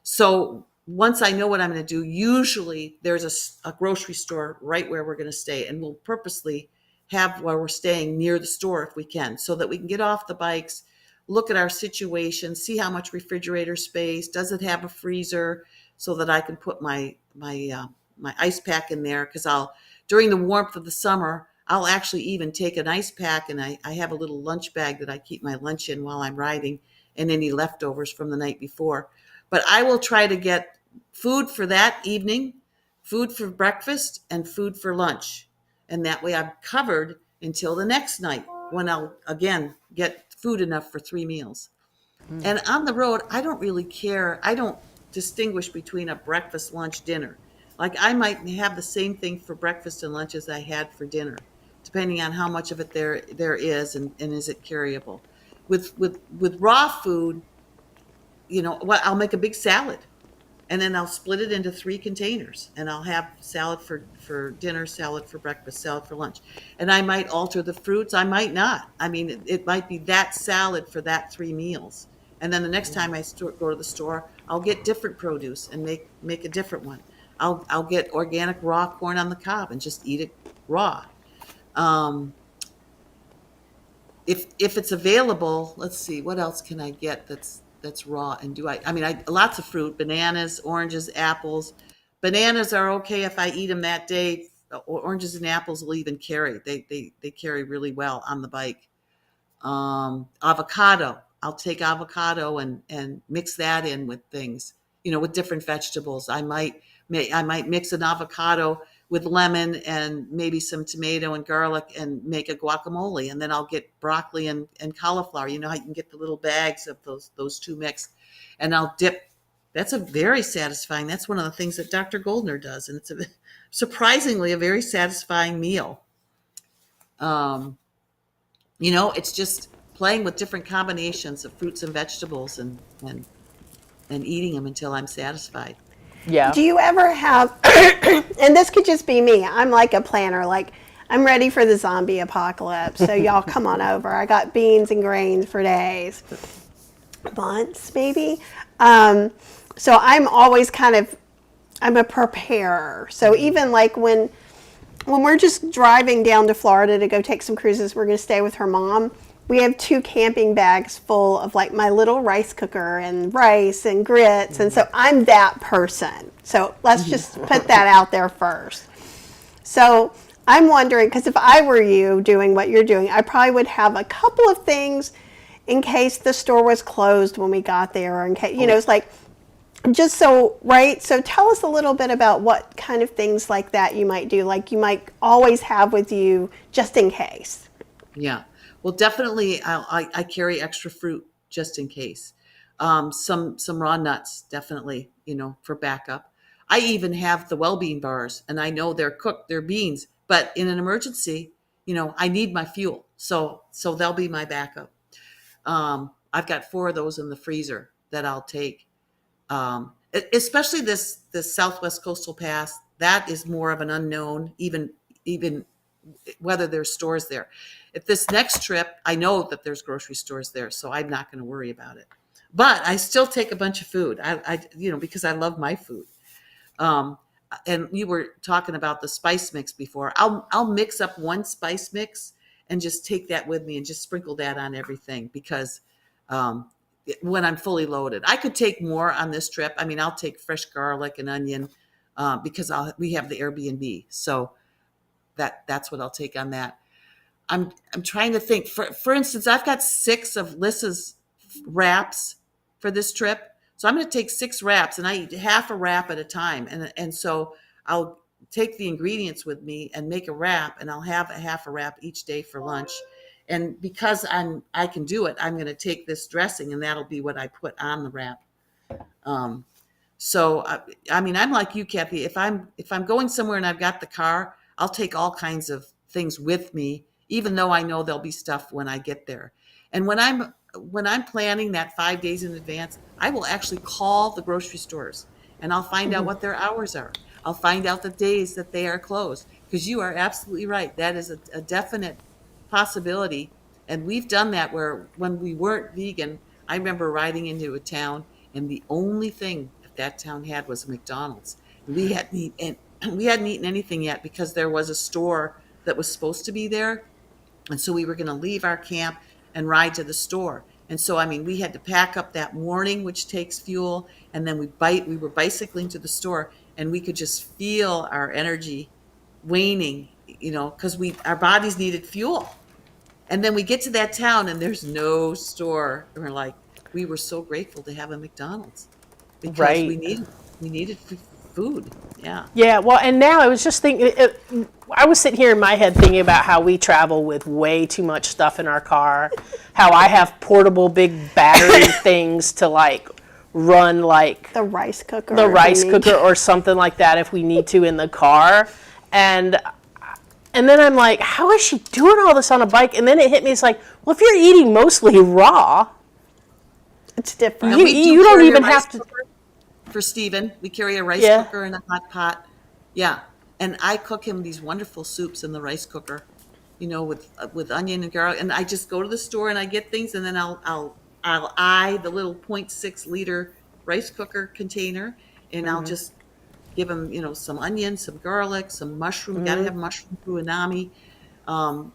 So once I know what I'm going to do, usually there's a grocery store right where we're going to stay, and we'll purposely have where we're staying near the store if we can, so that we can get off the bikes, look at our situation, see how much refrigerator space, does it have a freezer, so that I can put my ice pack in there, because I'll during the warmth of the summer. I'll actually even take an ice pack, and I have a little lunch bag that I keep my lunch in while I'm riding, and any leftovers from the night before. But I will try to get food for that evening, food for breakfast, and food for lunch. And that way I'm covered until the next night, when I'll again get food enough for 3 meals. And on the road, I don't really care. I don't distinguish between a breakfast, lunch, dinner. Like, I might have the same thing for breakfast and lunch as I had for dinner, depending on how much of it there is, and is it carryable. With raw food, what, I'll make a big salad, and then I'll split it into 3 containers, and I'll have salad for dinner, salad for breakfast, salad for lunch. And I might alter the fruits, I might not. I mean, it might be that salad for that 3 meals. And then the next time go to the store, I'll get different produce and make a different one. I'll get organic raw corn on the cob and just eat it raw. Um, if it's available, let's see, what else can I get that's raw, and do I mean, I lots of fruit, bananas, oranges, apples. Bananas are okay if I eat them that day. Oranges and apples will even carry. They carry really well on the bike. Avocado. I'll take avocado and mix that in with things, with different vegetables. I might mix an avocado with lemon and maybe some tomato and garlic and make a guacamole. And then I'll get broccoli and cauliflower. You know how you can get the little bags of those two mixed, and I'll dip. That's a very satisfying. That's one of the things that Dr. Goldner does, and it's surprisingly a very satisfying meal. Um, it's just playing with different combinations of fruits and vegetables, and eating them until I'm satisfied. Yeah. Do you ever have, and this could just be me, I'm like a planner, like I'm ready for the zombie apocalypse, so y'all come on over. I got beans and grains for days, months maybe. So I'm always I'm a preparer. So even like when we're just driving down to Florida to go take some cruises, we're going to stay with her mom. We have 2 camping bags full of like my little rice cooker and rice and grits. And so I'm that person. So let's just put that out there first. So I'm wondering, because if I were you doing what you're doing, I probably would have a couple of things in case the store was closed when we got there, or in case, it's like, just so, right? So tell us a little bit about what kind of things like that you might do, like you might always have with you just in case. Yeah. Well, definitely, I carry extra fruit just in case. Some raw nuts, definitely, for backup. I even have the well-being bars, and I know they're cooked, they're beans, but in an emergency, I need my fuel, so they'll be my backup. I've got 4 of those in the freezer that I'll take. Especially this Southwest Coastal Pass, that is more of an unknown, even whether there's stores there. If this next trip, I know that there's grocery stores there, so I'm not going to worry about it. But I still take a bunch of food. Because I love my food. Um, and you were talking about the spice mix before. I'll mix up one spice mix and just take that with me and just sprinkle that on everything, because um, when I'm fully loaded, I could take more on this trip. I mean, I'll take fresh garlic and onion, because we have the Airbnb, so that's what I'll take on that. I'm trying to think. For instance, I've got 6 of Lissa's wraps for this trip. So I'm going to take 6 wraps, and I eat half a wrap at a time. And so I'll take the ingredients with me and make a wrap, and I'll have a half a wrap each day for lunch. And because I can do it, I'm going to take this dressing, and that'll be what I put on the wrap. Um, so I mean, I'm like you, Kathy. If I'm going somewhere and I've got the car, I'll take all kinds of things with me, even though I know there'll be stuff when I get there. And when I'm planning that 5 days in advance, I will actually call the grocery stores and I'll find out what their hours are. I'll find out the days that they are closed, because you are absolutely right. That is a definite possibility. And we've done that where when we weren't vegan, I remember riding into a town and the only thing that town had was a McDonald's. We hadn't eaten anything yet because there was a store that was supposed to be there. And so we were going to leave our camp and ride to the store. And so, I mean, we had to pack up that morning, which takes fuel. And then we were bicycling to the store, and we could just feel our energy waning, because our bodies needed fuel. And then we get to that town and there's no store. And we were so grateful to have a McDonald's because Right. we needed food. Yeah. Yeah, well, and now I was just thinking, I was sitting here in my head thinking about how we travel with way too much stuff in our car, how I have portable big battery things to run The rice cooker. the if we rice need cooker to. or something like that if we need to in the car. And then I'm like, how is she doing all this on a bike? And then it hit me, it's like, well, if you're eating mostly raw, It's different. And we do you don't carry a even rice have to. cooker for Steven. We carry a rice Yeah. cooker and a hot pot. Yeah. And I cook him these wonderful soups in the rice cooker, with onion and garlic. And I just go to the store and I get things, and then I'll eye the little 0.6 liter rice cooker container, and I'll just give him, some onion, some garlic, some mushroom. Got to have mushroom unami,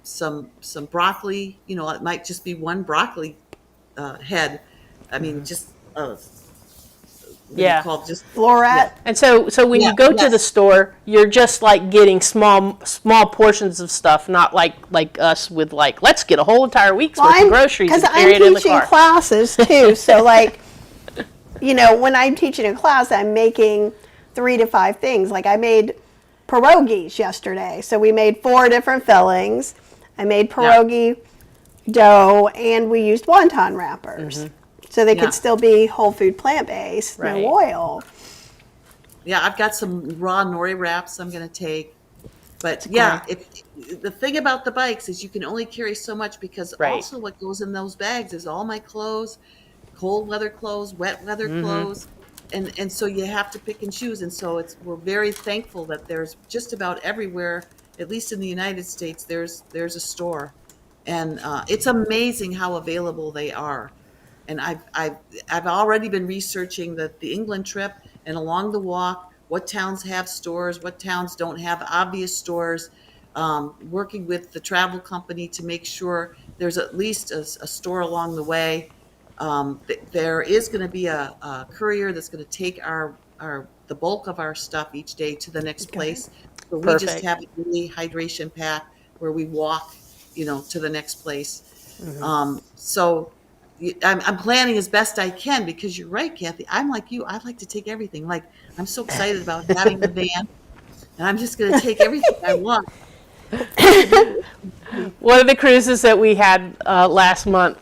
some broccoli. It might just be one broccoli head. I mean, just what do you Yeah. call it? Just Floret. And so when Yeah, you go to yes. the store, you're just getting small portions of stuff, not like us with let's get a whole entire week's worth of groceries and carry it in I'm the teaching car. classes too. So when I'm teaching a class, I'm making 3 to 5 things. Like I made pierogies yesterday. So we made 4 different fillings. I made pierogi dough, and we used wonton wrappers. So they Yeah. could still be whole food plant-based, Right. no oil. Yeah, I've got some raw nori wraps I'm going to take. But yeah, the thing about the bikes is you can only carry so much, because Right. also what goes in those bags is all my clothes, cold weather clothes, wet weather clothes. And so you have to pick and choose. And so we're very thankful that there's just about everywhere, at least in the United States, there's a store. And it's amazing how available they are. And I've already been researching the England trip, and along the walk, what towns have stores, what towns don't have obvious stores, working with the travel company to make sure there's at least a store along the way. There is going to be a courier that's going to take the bulk of our stuff each day to the next place. So we just Perfect. have a daily hydration pack where we walk, to the next place. So I'm planning as best I can, because you're right, Kathy. I'm like you. I like to take everything. I'm so excited about having the van, and I'm just going to take everything I want. One of the cruises that we had last month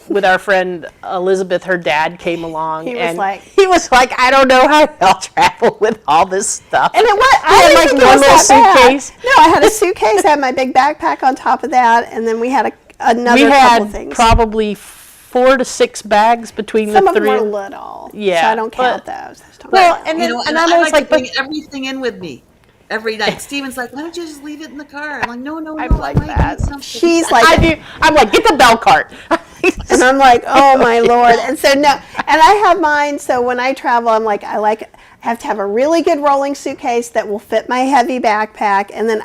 with our friend Elizabeth, her dad came along, He was and like- he was like, I don't know how I'll travel with all this stuff. And it was, I had didn't think it one was little that bad. suitcase. No, I had a suitcase, I had my big backpack on top of that, and then we had another We couple had things. probably 4 to 6 bags between Some the of them three. were little, Yeah, so I don't count but- those. Those don't Well, count. and then and I I'm always like to like, bring everything in with me every night. Steven's like, why don't you just leave it in the car? I'm like, no, I'm like I might that. need something. She's I like, do. I'm like, get the bell cart. and I'm like, oh my Lord. And so no, and I have mine. So when I travel, I'm like, I have to have a really good rolling suitcase that will fit my heavy backpack, and then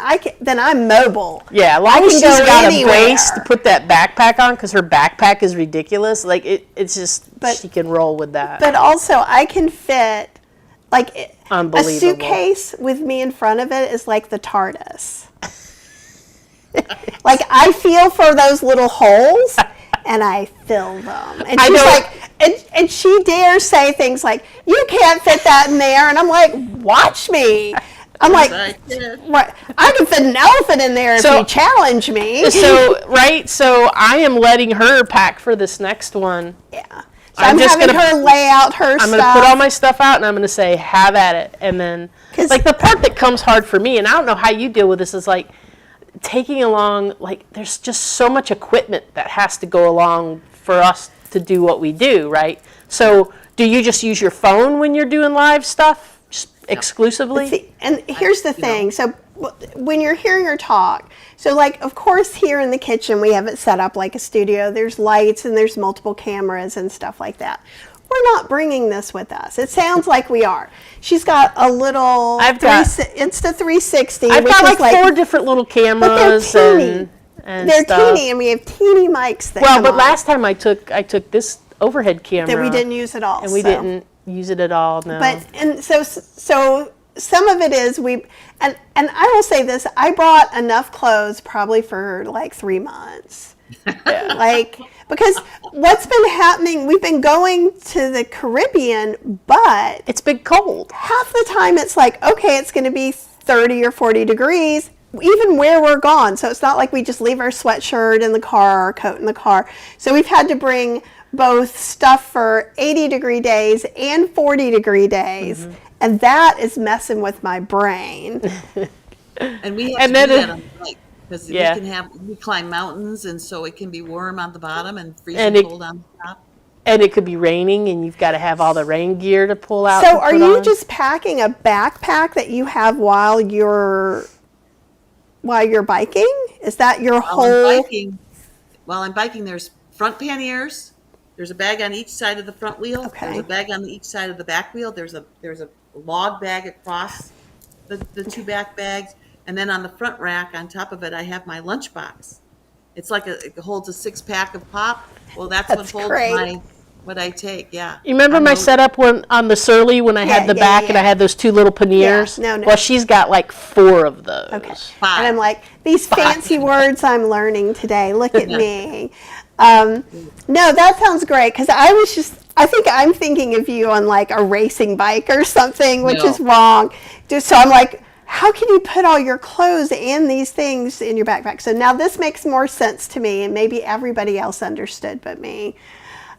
I'm mobile. Yeah, as long I as can she's go got anywhere. a base to put that backpack on, because her backpack is ridiculous. It's just, But- she can roll with that. But also, I can fit a Unbelievable. suitcase with me in front of it is like the TARDIS. Like, I feel for those little holes, and I fill them. And I she's know. like, and she dares say things like, "You can't fit that in there," and I'm like, "Watch me." I'm like, I did. "What? I can fit an elephant in there if you challenge me." So I am letting her pack for this next one. Yeah. So I'm just having her lay out her stuff. I'm going to put all my stuff out, and I'm going to say, have at it. And then, like, the part that comes hard for me, and I don't know how you deal with this, is, like, taking along, like, there's just so much equipment that has to go along for us to do what we do, right? So do you just use your phone when you're doing live stuff, just exclusively? See, and here's the thing. So when you're hearing her talk, so like, of course, here in the kitchen, we have it set up like a studio. There's lights and there's multiple cameras and stuff like that. We're not bringing this with us. It sounds like we are. She's got a little Insta360. I've got like 4 different little cameras. But they're teeny. And they're stuff. teeny, and we have teeny mics that Well, come but on last time I took this overhead camera. that we didn't use at all. And we didn't use it at all, no. But, and so some of it is and I will say this, I brought enough clothes probably for like 3 months. Like, because what's been happening, we've been going to the Caribbean, but it's been cold. Half the time it's like, okay, it's going to be 30 or 40 degrees, even where we're gone. So it's not like we just leave our sweatshirt in the car, our coat in the car. So we've had to bring both stuff for 80-degree days and 40-degree days. Mm-hmm. And that is messing with my brain. And we have to do that on the bike, because we climb mountains, and so it can be warm on the bottom and freezing cold on the top. And it could be raining, and you've got to have all the rain gear to pull out. So are you just packing a backpack that you have while you're biking? Is that your whole? While I'm biking, there's front panniers. There's a bag on each side of the front wheel. Okay. There's a bag on each side of the back wheel. There's a log bag across the 2 back bags, and then on the front rack on top of it, I have my lunchbox. It's like it holds a 6-pack of pop. Well, that's what holds what I take. Yeah. You remember my setup on the Surly when I had the back and I had those 2 little panniers? Yeah. No. Well, she's got like 4 of those. Okay. 5. And I'm like, these fancy words I'm learning today. Look at me. No, that sounds great, because I think I'm thinking of you on like a racing bike or something, which is wrong. So I'm like, how can you put all your clothes and these things in your backpack? So now this makes more sense to me, and maybe everybody else understood but me.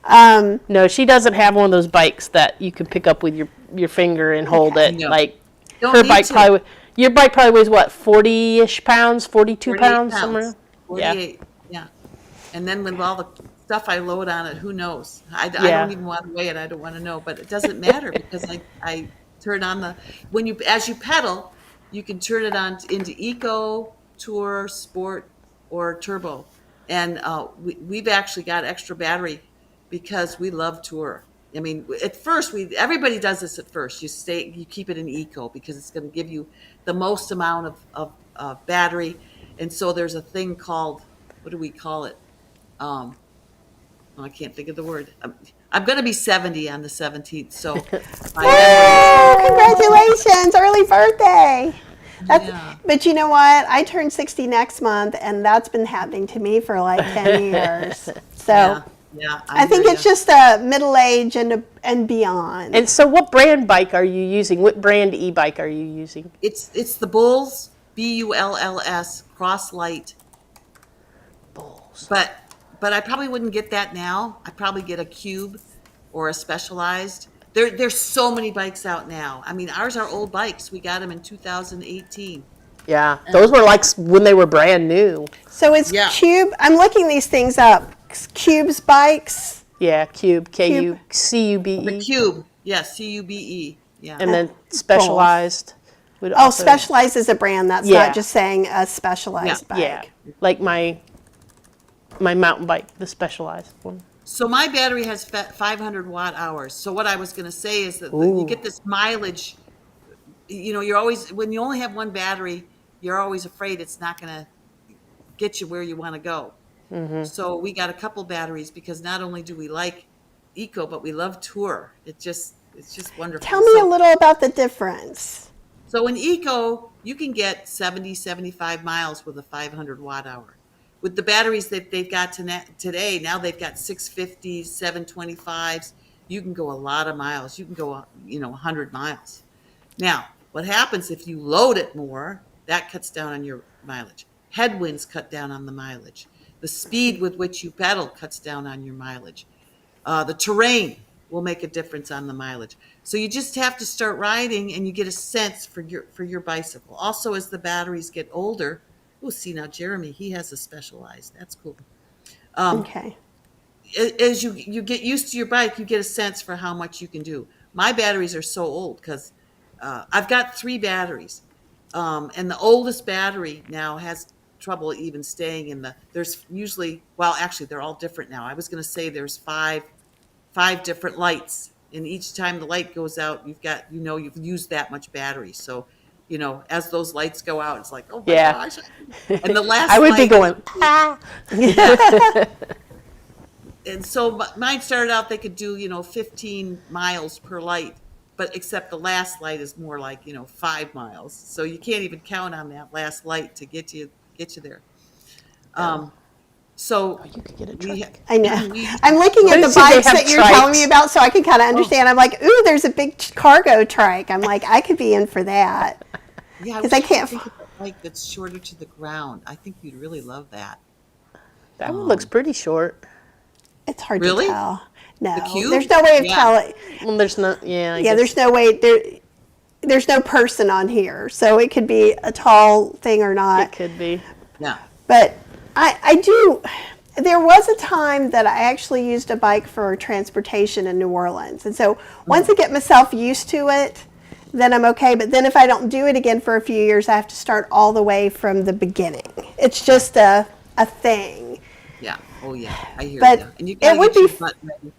No, she doesn't have one of those bikes that you can pick up with your finger and hold it. No. Like her bike your bike probably weighs what, 40-ish pounds, 42 pounds somewhere? 48. Yeah. And then with all the stuff I load on it, who knows? I don't even want to weigh it. I don't want to know, but it doesn't matter, because I turn on as you pedal, you can turn it on into Eco, Tour, Sport, or Turbo. And we've actually got extra battery because we love Tour. I mean, at first, everybody does this at first. You keep it in Eco because it's going to give you the most amount of battery. And so there's a thing called, what do we call it? I can't think of the word. I'm going to be 70 on the 17th, so. Congratulations, early birthday. But you know what? I turn 60 next month, and that's been happening to me for like 10 years. So I think it's just a middle age and beyond. And so what brand bike are you using? What brand e-bike are you using? It's the Bulls, Bulls, Cross Light. Bulls. But I probably wouldn't get that now. I'd probably get a Cube or a Specialized. There's so many bikes out now. I mean, ours are old bikes. We got them in 2018. Yeah, those were like when they were brand new. So it's Cube. I'm looking these things up. Cube's bikes. Yeah, Cube. C-U-B-E. The Cube. Yeah, C-U-B-E. Yeah. And then Specialized. Specialized is a brand. That's not just saying a Specialized bike. Yeah, like my mountain bike, the Specialized one. So my battery has 500 watt hours. So what I was going to say is that you get this mileage. You're always, when you only have one battery, you're always afraid it's not going to get you where you want to go. Mm-hmm. So we got a couple batteries because not only do we like Eco, but we love Tour. It's just wonderful. Tell me a little about the difference. So in eco, you can get 70, 75 miles with a 500 watt hour. With the batteries that they've got today, now they've got 650s, 725s. You can go a lot of miles. You can go, 100 miles. Now, what happens if you load it more? That cuts down on your mileage. Headwinds cut down on the mileage. The speed with which you pedal cuts down on your mileage. The terrain will make a difference on the mileage. So you just have to start riding, and you get a sense for your bicycle. Also, as the batteries get older, see now Jeremy, he has a Specialized. That's cool. Okay. As you get used to your bike, you get a sense for how much you can do. My batteries are so old because I've got 3 batteries, and the oldest battery now has trouble even staying in there's usually, well, actually they're all different now. I was going to say there's five different lights, and each time the light goes out, you've used that much battery. So, as those lights go out, it's like, oh my gosh. And the last I would be light, going, ah. and so mine started out, they could do, 15 miles per light, but except the last light is more like, 5 miles. So you can't even count on that last light to get you there. So You could get a truck. I know. I'm looking at the So they bikes have that you're telling me trikes. about, so I can kind of understand. I'm like, ooh, there's a big cargo trike. I'm like, I could be in for that. yeah, 'Cause I can't think of a bike that's shorter to the ground. I think you'd really love that. That one looks pretty short. It's hard Really? to tell. No, Cube? there's no way of Yeah. telling. Well, there's no, I Yeah, guess. there's no way. There's no person on here, so it could be a tall thing or It not. could be. Yeah. But I do. There was a time that I actually used a bike for transportation in New Orleans, and so once I get myself used to it, then I'm okay. But then if I don't do it again for a few years, I have to start all the way from the beginning. It's just a thing. Yeah. Oh, yeah. I hear But you. And you it gotta would get your be- butt ready.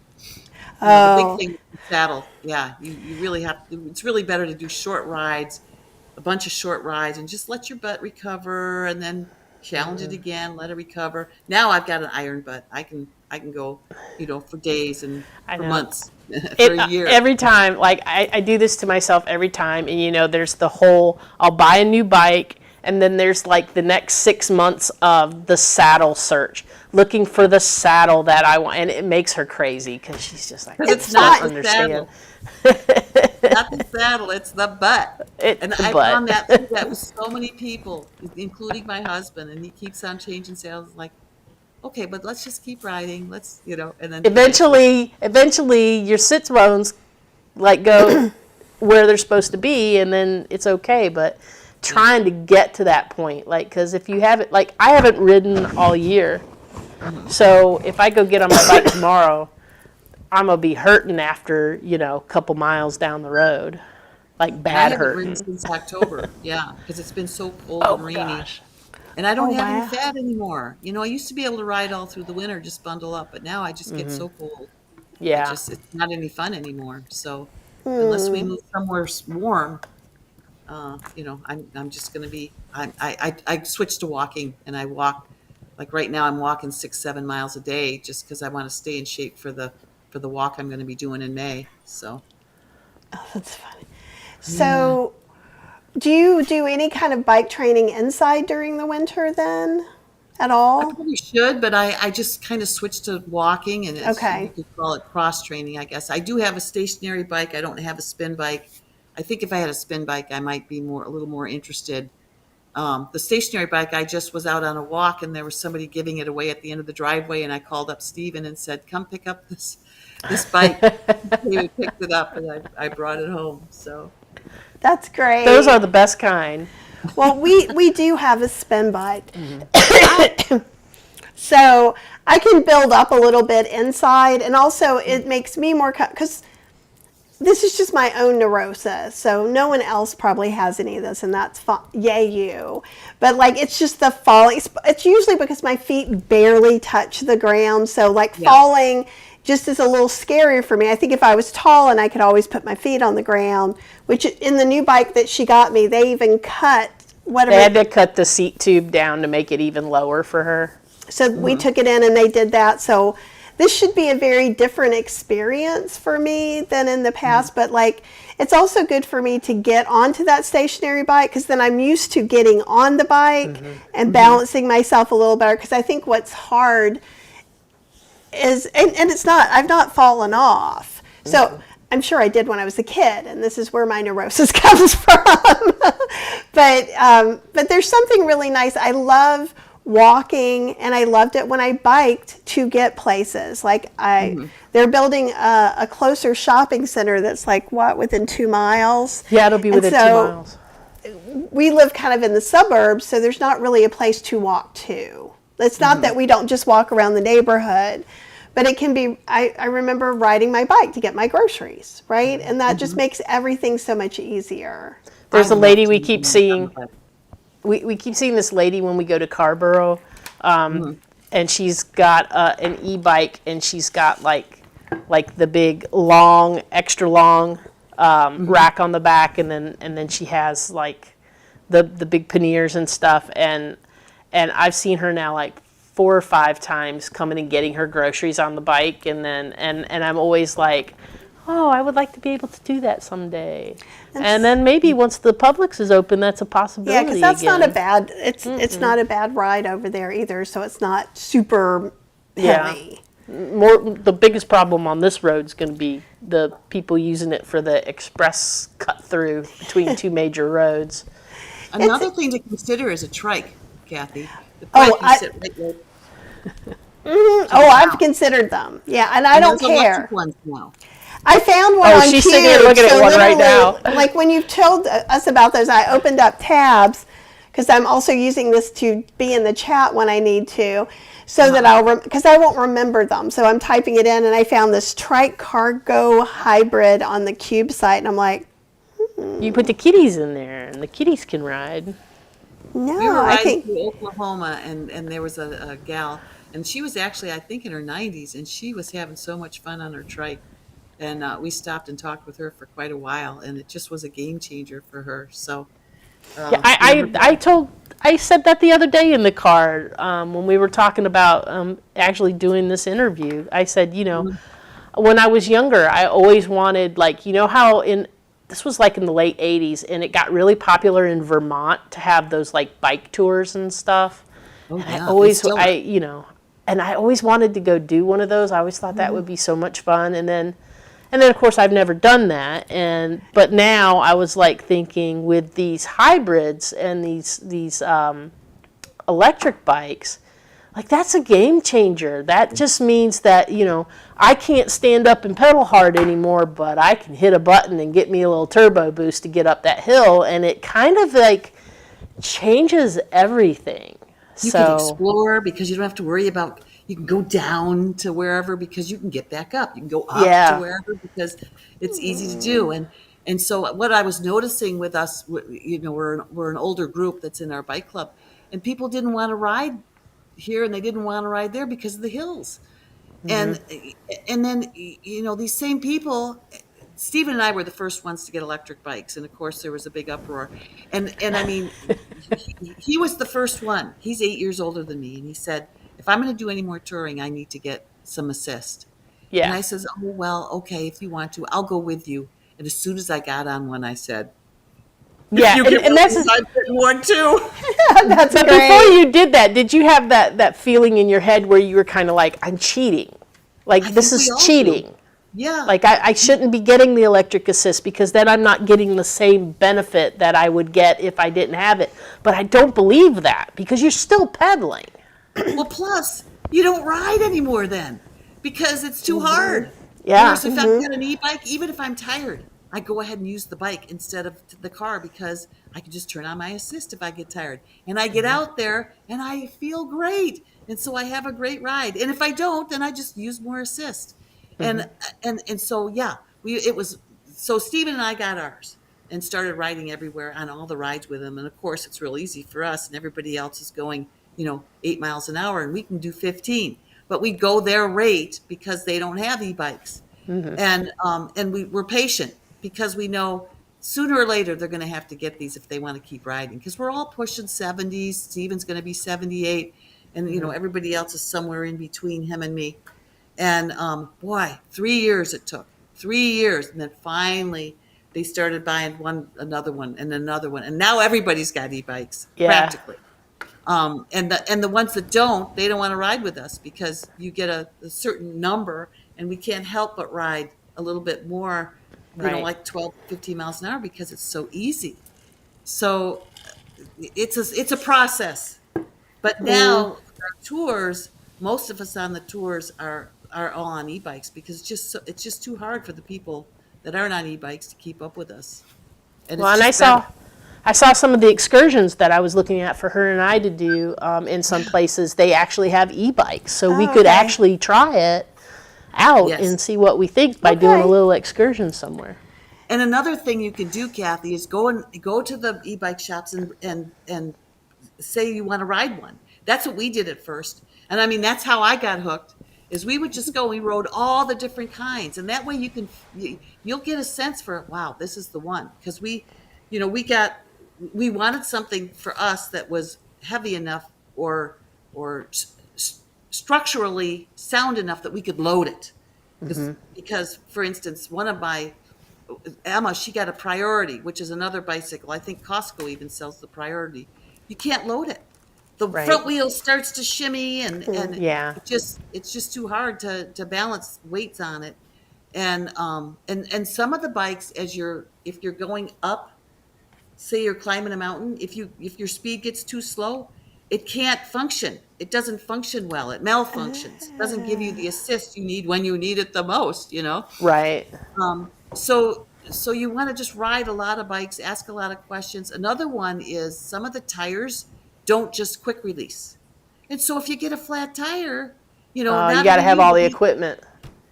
Oh. The big thing is the saddle. Yeah. You really have to. It's really better to do short rides, a bunch of short rides, and just let your butt recover, and then challenge it again, let it recover. Now I've got an iron butt. I can go, for days and I for know. months, for a year. Every time, like I do this to myself every time, and there's the whole, I'll buy a new bike, and then there's like the next 6 months of the saddle search, looking for the saddle that I want, and it makes her crazy because she's just like, 'Cause it's I not don't the understand. saddle. Not the saddle, it's the butt. It's And the I butt. found that with so many people, including my husband, and he keeps on changing saddles. Like, okay, but let's just keep riding. Let's, and then Eventually, your sit bones like go where they're supposed to be, and then it's okay. But trying to get to that point, like, because if you haven't, like, I haven't ridden all year, so if I go get on my bike tomorrow, I'm gonna be hurting after a couple miles down the road, like I bad haven't ridden hurting. since October. Yeah, because it's been so cold Oh and rainy. gosh. And I don't Oh, have wow. any fat anymore. I used to be able to ride all through the winter, just bundle up, but now I just get so cold. Yeah. It's not any fun anymore. So unless we move somewhere warm, I'm just going to be. I switched to walking, and I walk. Like right now, I'm walking 6-7 miles a day just because I want to stay in shape for the walk I'm going to be doing in May. So That's funny. So, do you do any kind of bike training inside during the winter then, at I all? probably should, but I just kind of switched to walking, and Okay. you could call it cross training, I guess. I do have a stationary bike. I don't have a spin bike. I think if I had a spin bike, I might be a little more interested. The stationary bike, I just was out on a walk, and there was somebody giving it away at the end of the driveway, and I called up Steven and said, "Come pick up this bike." He picked it up, and I brought it home. So That's great. Those are the best kind. Well, we do have a spin bike. So I can build up a little bit inside, and also it makes me more, because this is just my own neurosis. So no one else probably has any of this, and that's yay you. But like, it's just the falling. It's usually because my feet barely touch the ground. So like falling just is a little scary for me. I think if I was tall and I could always put my feet on the ground, which in the new bike that she got me, they even cut whatever. They had to cut the seat tube down to make it even lower for her. So we took it in and they did that. So this should be a very different experience for me than in the past, but like it's also good for me to get onto that stationary bike because then I'm used to getting on the bike and balancing myself a little better, because I think what's hard is, and it's not, I've not fallen off. So I'm sure I did when I was a kid, and this is where my neurosis comes from. But there's something really nice. I love walking, and I loved it when I biked to get places. Like they're building a closer shopping center that's like within 2 miles. Yeah, it'll be within 2 miles. We live kind of in the suburbs, so there's not really a place to walk to. It's not that we don't just walk around the neighborhood, but it can be, I remember riding my bike to get my groceries, right? And that just makes everything so much easier. There's a lady we keep seeing. We keep seeing this lady when we go to Carborough, and she's got an e-bike, and she's got like the big long, extra long rack on the back, and then she has like the big panniers and stuff, and I've seen her now like 4 or 5 times coming and getting her groceries on the bike, and I'm always like, oh, I would like to be able to do that someday. And then maybe once the Publix is open, that's a possibility. Yeah, because that's again. not a bad, it's not a bad ride over there either, so it's not super heavy. The biggest problem on this road is going to be the people using it for the express cut through between 2 major roads. Another thing to consider is a trike, Kathy. The bike you sit right there. I've considered them. Yeah, and I don't care. Electric ones now. I found one on she's Cube, sitting here looking at one right now. Like when you've told us about those, I opened up tabs because I'm also using this to be in the chat when I need to, so that because I won't remember them. So I'm typing it in, and I found this trike cargo hybrid on the Cube site, and I'm like, You put the kitties in there, and the kitties can ride. no, We were I riding think. through Oklahoma, and there was a gal, and she was actually, I think, in her 90s, and she was having so much fun on her trike. And we stopped and talked with her for quite a while, and it just was a game changer for her. So, Yeah, I said that the other day in the car when we were talking about actually doing this interview. I said, when I was younger, I always wanted, like, how this was like in the late 80s, and it got really popular in Vermont to have those like bike tours and stuff. oh, And yeah, I always, they still- and I always wanted to go do one of those. I always thought that would be so much fun. And then of course I've never done that. But now I was like thinking with these hybrids and these electric bikes, like that's a game changer. That just means that, I can't stand up and pedal hard anymore, but I can hit a button and get me a little turbo boost to get up that hill. And it kind of like changes everything. You can explore because you don't have to worry about, you can go down to wherever because you can get back up. You can go up to wherever because it's easy to do. And so what I was noticing with us, we're an older group that's in our bike club, and people didn't want to ride here and they didn't want to ride there because of the hills. And then, these same people, Stephen and I were the first ones to get electric bikes, and of course there was a big uproar. And I mean, he was the first one. He's 8 years older than me, and he said, if I'm going to do any more touring, I need to get some assist. Yeah. And I says, oh, well, okay, if you want to, I'll go with you. And as soon as I got on one, I said, yeah, and that's I'm getting one too. That's But great. before you did that, did you have that feeling in your head where you were kind of like, I'm cheating? Like, this think is we all cheating. do. Yeah. Like, I shouldn't be getting the electric assist because then I'm not getting the same benefit that I would get if I didn't have it. But I don't believe that because you're still pedaling. Well, plus, you don't ride anymore then because it's too hard. Yeah. Whereas if I've got an e-bike, even if I'm tired, I go ahead and use the bike instead of the car because I can just turn on my assist if I get tired. And I get out there and I feel great. And so I have a great ride. And if I don't, then I just use more assist. And so, yeah, so Stephen and I got ours and started riding everywhere on all the rides with him. And of course, it's real easy for us, and everybody else is going, 8 miles an hour, and we can do 15. But we go their rate because they don't have e-bikes. And we're patient because we know sooner or later they're going to have to get these if they want to keep riding, because we're all pushing 70s. Steven's going to be 78, and everybody else is somewhere in between him and me. And boy, 3 years it took. 3 years, and then finally they started buying another one, and now everybody's got e-bikes Yeah. practically. And the ones that don't, they don't want to ride with us because you get a certain number, and we can't help but ride a little bit more, Right. like 12, 15 miles an hour because it's so easy. So it's a process. But now our tours, most of us on the tours are all on e-bikes because it's just too hard for the people that aren't on e-bikes to keep up with us. And Well, it's and just better. I saw some of the excursions that I was looking at for her and I to do in some places. They actually have e-bikes, so we Oh, could okay. actually try it out Yes. and see what we think by doing a Okay. little excursion somewhere. And another thing you can do, Kathy, is go to the e-bike shops and say you want to ride one. That's what we did at first. And I mean, that's how I got hooked. Is we would just go, we rode all the different kinds, and that way you'll get a sense for, wow, this is the one, because we wanted something for us that was heavy enough or structurally sound enough that we could load it. Because, for instance, one of my Emma, she got a Priority, which is another bicycle. I think Costco even sells the Priority. You can't load it. The Right. front wheel starts to shimmy, and Yeah. it's just too hard to balance weights on it. And some of the bikes, if you're going up, say you're climbing a mountain, if your speed gets too slow, it can't function. It doesn't function well. It malfunctions. It doesn't give you the assist you need when you need it the most, Right. So you want to just ride a lot of bikes, ask a lot of questions. Another one is some of the tires don't just quick release. And so if you get a flat tire, You not got to only have you, all but the equipment.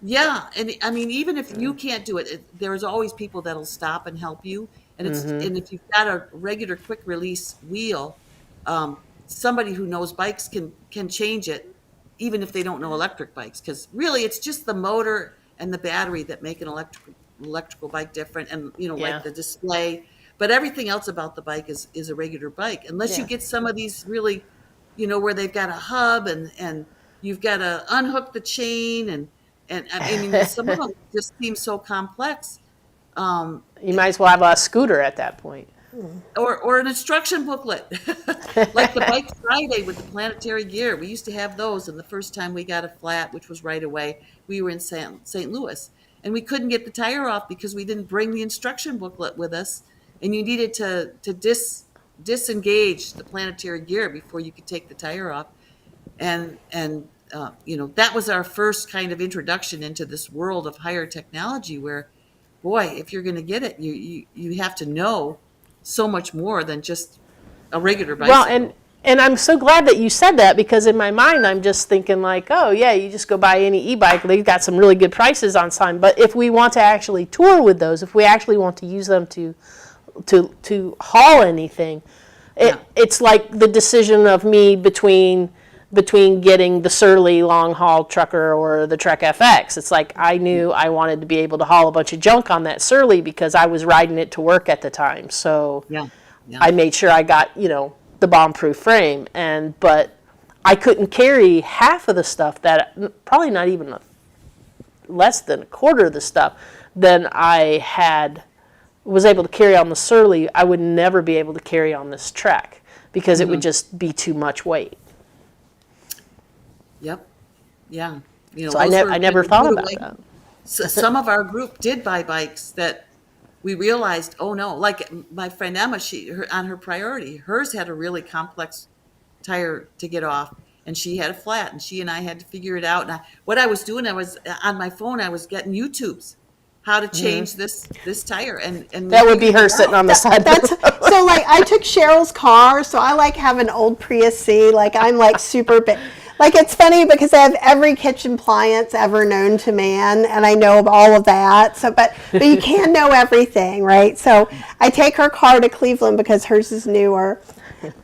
yeah, and I mean, even if you can't do it, there's always people that'll stop and help you. And if you've got a regular quick release wheel, somebody who knows bikes can change it, even if they don't know electric bikes, because really it's just the motor and the battery that make an electrical bike different, and Yeah. like the display. But everything else about the bike is a regular bike, unless you Yeah. get some of these really, where they've got a hub and you've got to unhook the chain and I mean, some of them just seem so complex. You might as well have a scooter at that point. Or an instruction booklet, like the Bike Friday with the planetary gear. We used to have those, and the first time we got a flat, which was right away, we were in St. Louis, and we couldn't get the tire off because we didn't bring the instruction booklet with us, and you needed to disengage the planetary gear before you could take the tire off, and that was our first kind of introduction into this world of higher technology where, boy, if you're going to get it, you have to know so much more than just a regular bicycle. Well, and I'm so glad that you said that, because in my mind I'm just thinking like, oh yeah, you just go buy any e-bike. They've got some really good prices on some. But if we want to actually tour with those, if we actually want to use them to haul anything, it's like the decision of me between getting the Surly long haul trucker or the Trek FX. It's like I knew I wanted to be able to haul a bunch of junk on that Surly because I was riding it to work at the time. So Yeah. I made sure I got, the bomb-proof frame, but I couldn't carry half of the stuff probably not even less than a quarter of the stuff than I was able to carry on the Surly. I would never be able to carry on this Trek because it would just be too much weight. Yep. Yeah. So I never thought about that. So some of our group did buy bikes that we realized, oh no, like my friend Emma, on her Priority, hers had a really complex tire to get off, and she had a flat, and she and I had to figure it out. And what I was doing, I was on my phone, I was getting YouTubes, how to change this tire, and That would be her sitting on the side. So like I took Cheryl's car, so I like have an old Prius C, like I'm like super big. Like it's funny because I have every kitchen appliance ever known to man, and I know all of that. So, but you can't know everything, right? So I take her car to Cleveland because hers is newer,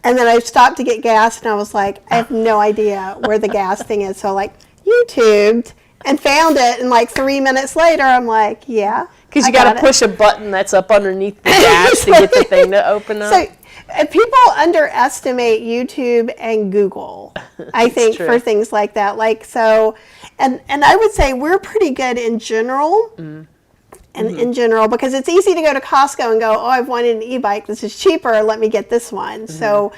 and then I stopped to get gas, and I was like, I have no idea where the gas thing is. So like YouTubed and found it, and like 3 minutes later, I'm like, yeah, Because you got to push a button that's up underneath the dash to get the thing to open up. So, People underestimate YouTube and Google, I think, true. for things like that. Like, so, and I would say we're pretty good in general. And in general, because it's easy to go to Costco and go, oh, I've wanted an e-bike. This is cheaper. Let me get this one. So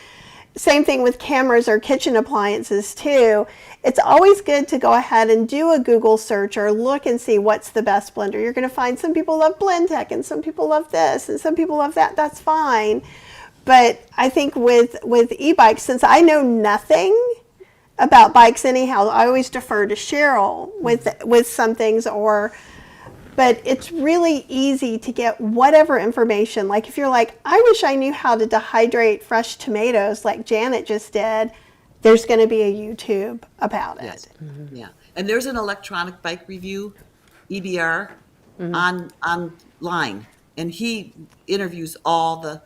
same thing with cameras or kitchen appliances too. It's always good to go ahead and do a Google search or look and see what's the best blender. You're going to find some people love Blendtec and some people love this and some people love that. That's fine. But I think with e-bikes, since I know nothing about bikes anyhow, I always defer to Cheryl with some things, but it's really easy to get whatever information. Like if you're like, I wish I knew how to dehydrate fresh tomatoes like Janet just did, there's going to be a YouTube about it. Yes. Yeah. And there's an electronic bike review, EBR, online, and he interviews all the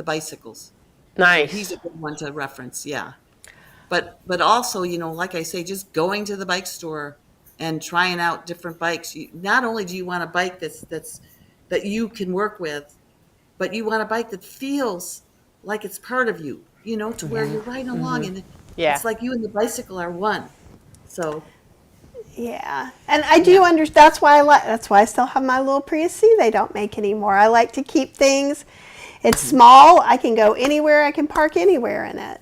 bicycles. Nice. He's a good one to reference, yeah. But also, like I say, just going to the bike store and trying out different bikes. Not only do you want a bike that you can work with, but you want a bike that feels like it's part of you, to where you're riding along and it's like you and the bicycle are one. So Yeah, and I do understand. That's why I still have my little Prius C. They don't make anymore. I like to keep things. It's small. I can go anywhere. I can park anywhere in it,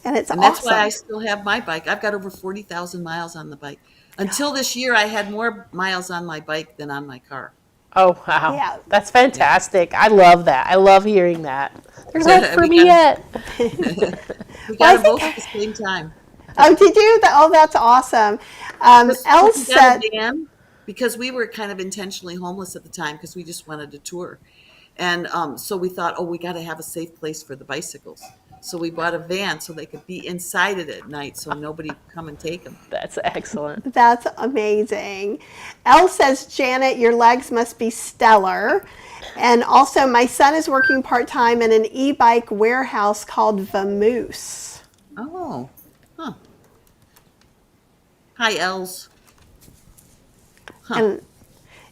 and it's and awesome. that's why I still have my bike. I've got over 40,000 miles on the bike. Until this year, I had more miles on my bike than on my car. Oh, wow. Yeah. That's fantastic. I love that. I love hearing that. There's hope for me yet. We got them both at the same time. Oh, did you? Oh, that's awesome. Elle said, Because we were kind of intentionally homeless at the time because we just wanted to tour. And so we thought, we got to have a safe place for the bicycles. So we bought a van so they could be inside it at night so nobody could come and take them. That's excellent. That's amazing. Elle says, Janet, your legs must be stellar. And also, my son is working part-time in an e-bike warehouse called Vamoose. Oh, huh. Hi, Els. And My